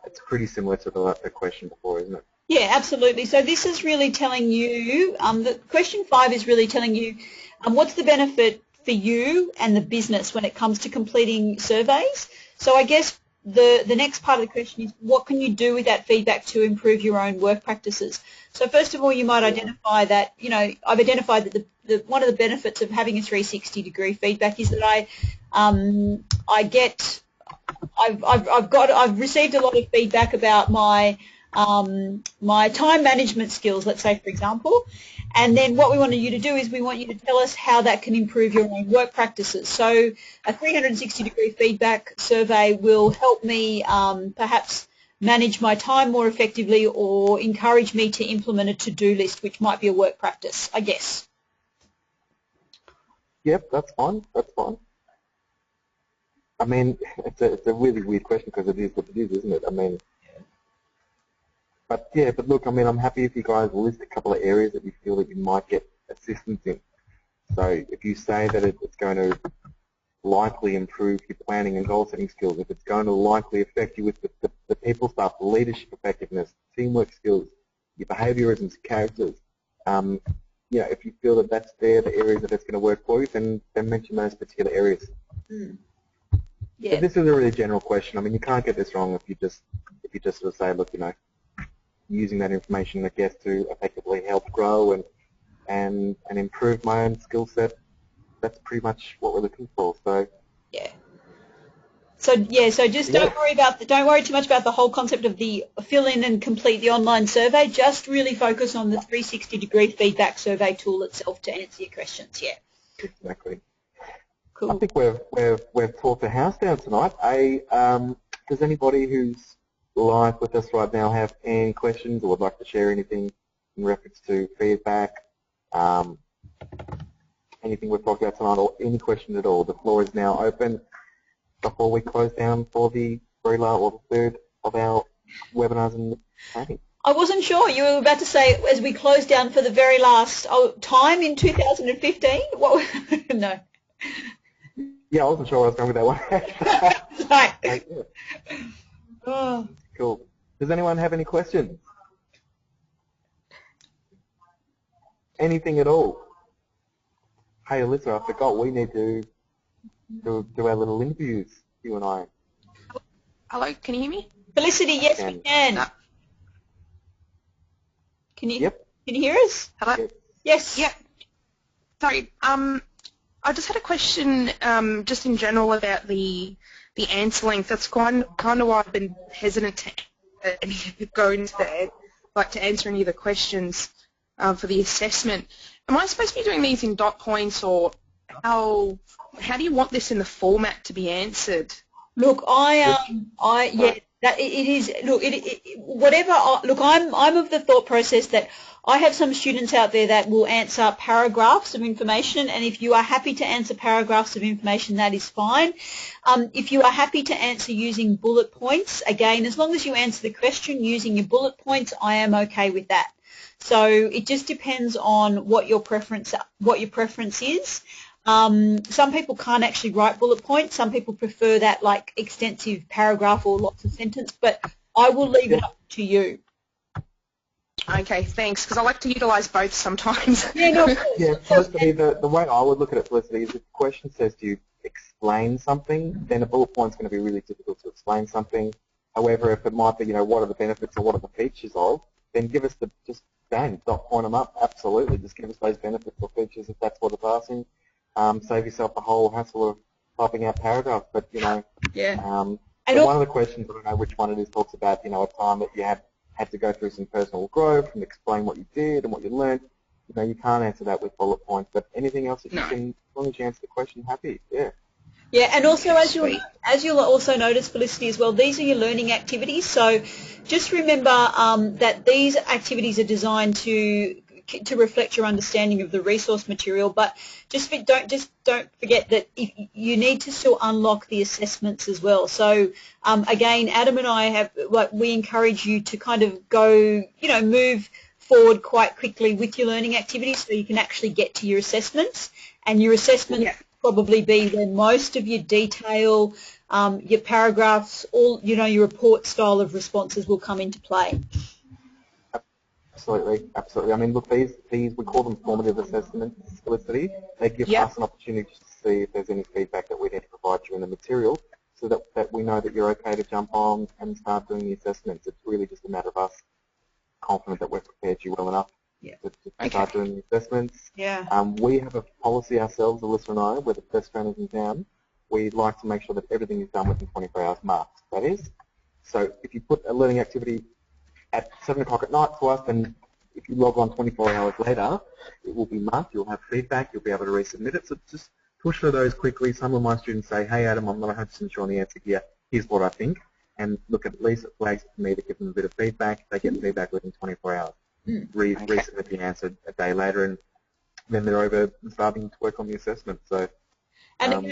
It's pretty similar to the question before, isn't it? Yeah, absolutely. So this is really telling you, the question 5 is really telling you what's the benefit for you and the business when it comes to completing surveys. So I guess the next part of the question is what can you do with that feedback to improve your own work practices? So first of all, you might identify that, I've identified that one of the benefits of having a 360-degree feedback is that I've received a lot of feedback about my time management skills, let's say, for example. And then what we want you to do is we want you to tell us how that can improve your own work practices. So a 360-degree feedback survey will help me perhaps manage my time more effectively or encourage me to implement a to-do list, which might be a work practice, I guess. Yep, that's fine. That's fine. I mean, it's a really weird question because it is what it is, isn't it? I mean, but look, I mean, I'm happy if you guys list a couple of areas that you feel that you might get assistance in. So if you say that it's going to likely improve your planning and goal setting skills, if it's going to likely affect you with the people stuff, the leadership effectiveness, teamwork skills, your behaviourisms, characters, if you feel that that's the areas that it's going to work for you, then mention those particular areas. Mm. Yeah. So this is a really general question. I mean, you can't get this wrong if you just sort of say, look, using that information, I guess, to effectively help grow and improve my own skill set. That's pretty much what we're looking for. So yeah. So just don't worry too much about the whole concept of the fill in and complete the online survey. Just really focus on the 360-degree feedback survey tool itself to answer your questions. Yeah. Exactly. Cool. I think we've talked the house down tonight. Does anybody who's live with us right now have any questions or would like to share anything in reference to feedback, anything we've talked about tonight, or any questions at all? The floor is now open before we close down for the very last or the third of our webinars and planning. I wasn't sure. You were about to say as we close down for the very last time in 2015? No. Yeah, I wasn't sure where I was going with that one. Right. Yeah. Oh. Cool. Does anyone have any questions? Anything at all? Hey, Alyssa, I forgot we need to do our little interviews, you and I. Hello, can you hear me? Felicity, yes, we can. No. Can you? Yep. Can you hear us? Hello? Yes. Yeah. Sorry. I just had a question just in general about the answer length. That's kind of why I've been hesitant to go into to answer any of the questions for the assessment. Am I supposed to be doing these in dot points, or how do you want this in the format to be answered? Look, it is. Look, whatever. Look, I'm of the thought process that I have some students out there that will answer paragraphs of information, and if you are happy to answer paragraphs of information, that is fine. If you are happy to answer using bullet points, again, as long as you answer the question using your bullet points, I am okay with that. So it just depends on what your preference is. Some people can't actually write bullet points. Some people prefer that like extensive paragraph or lots of sentence, but I will leave it up to you. Okay, thanks, because I like to utilise both sometimes. Yeah, no, yeah, Felicity, the way I would look at it, Felicity, is if the question says to you explain something, then a bullet point is going to be really difficult to explain something. However, if it might be, what are the benefits or what are the features of, then give us dot point them up, absolutely. Just give us those benefits or features if that's what it's asking. Save yourself the whole hassle of typing out paragraphs. But, yeah. one of the questions, I don't know which one it is, talks about, a time that you had to go through some personal growth and explain what you did and what you learned. You can't answer that with bullet points, but anything else that you can, as long as you answer the question, happy, yeah. Yeah, and also as you'll also notice, Felicity, as well, these are your learning activities. So just remember that these activities are designed to reflect your understanding of the resource material, but don't forget that you need to still unlock the assessments as well. So again, Adam and I we encourage you to kind of go, move forward quite quickly with your learning activities so you can actually get to your assessments, and your assessments probably be where most of your detail, your paragraphs, all, you know, your report style of responses will come into play. Absolutely, absolutely. I mean, look, these we call them formative assessments, Felicity. They give us an opportunity to see if there's any feedback that we need to provide you in the material, so that we know that you're okay to jump on and start doing the assessments. It's really just a matter of us confident that we've prepared you well enough to start doing the assessments. We have a policy ourselves, Alyssa and I, we're the best trainers in town. We like to make sure that everything is done within 24 hours marked, that is. So if you put a learning activity at 7 o'clock at night to us, then if you log on 24 hours later, it will be marked, you'll have feedback, you'll be able to resubmit it. So just push for those quickly. Some of my students say, hey Adam, I'm not 100% sure on the answer here, here's what I think. And look, at least it flags for me to give them a bit of feedback. They get feedback within 24 hours. Resubmit the answer a day later, and then they're over starting to work on the assessment. So, and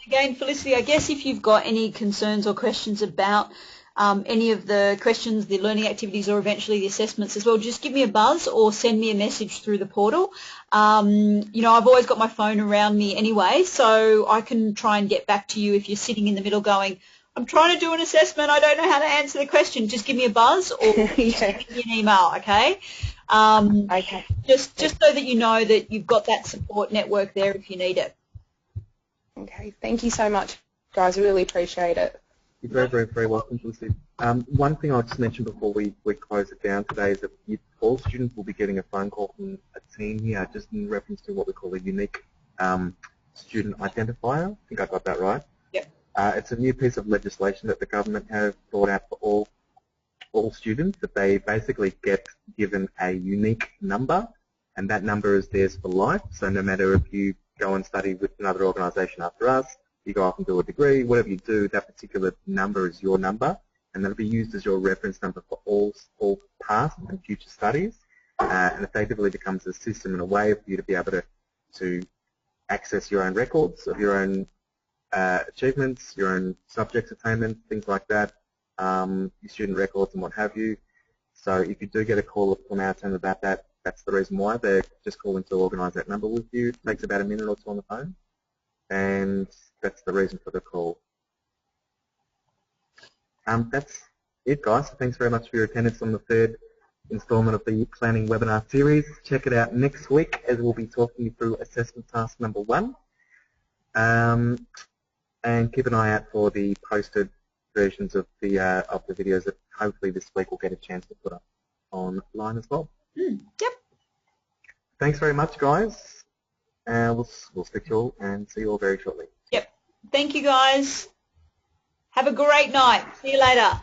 again, Felicity, I guess if you've got any concerns or questions about any of the questions, the learning activities, or eventually the assessments as well, just give me a buzz or send me a message through the portal. You know, I've always got my phone around me anyway, so I can try and get back to you if you're sitting in the middle going, I'm trying to do an assessment, I don't know how to answer the question. Just give me a buzz or send me an email, okay? Just so that you know that you've got that support network there if you need it. Okay, thank you so much, guys. I really appreciate it. You're very, very, very welcome, Felicity. One thing I'll just mention before we close it down today is that all students will be getting a phone call from a team here, just in reference to what we call a unique student identifier. I think I got that right. Yep. It's a new piece of legislation that the government have brought out for all students, that they basically get given a unique number, and that number is theirs for life. So no matter if you go and study with another organisation after us, you go off and do a degree, whatever you do, that particular number is your number, and that'll be used as your reference number for all past and future studies, and effectively becomes a system and a way for you to be able to access your own records of your own achievements, your own subjects attainment, things like that, your student records and what have you. So if you do get a call from our team about that, that's the reason why. They're just calling to organise that number with you. It takes about a minute or two on the phone, and that's the reason for the call. That's it, guys. Thanks very much for your attendance on the third instalment of the planning webinar series. Check it out next week as we'll be talking you through assessment task number 1. And keep an eye out for the posted versions of the videos that hopefully this week we'll get a chance to put up online as well. Yep. Thanks very much, guys. We'll speak to you all and see you all very shortly. Yep. Thank you, guys. Have a great night. See you later.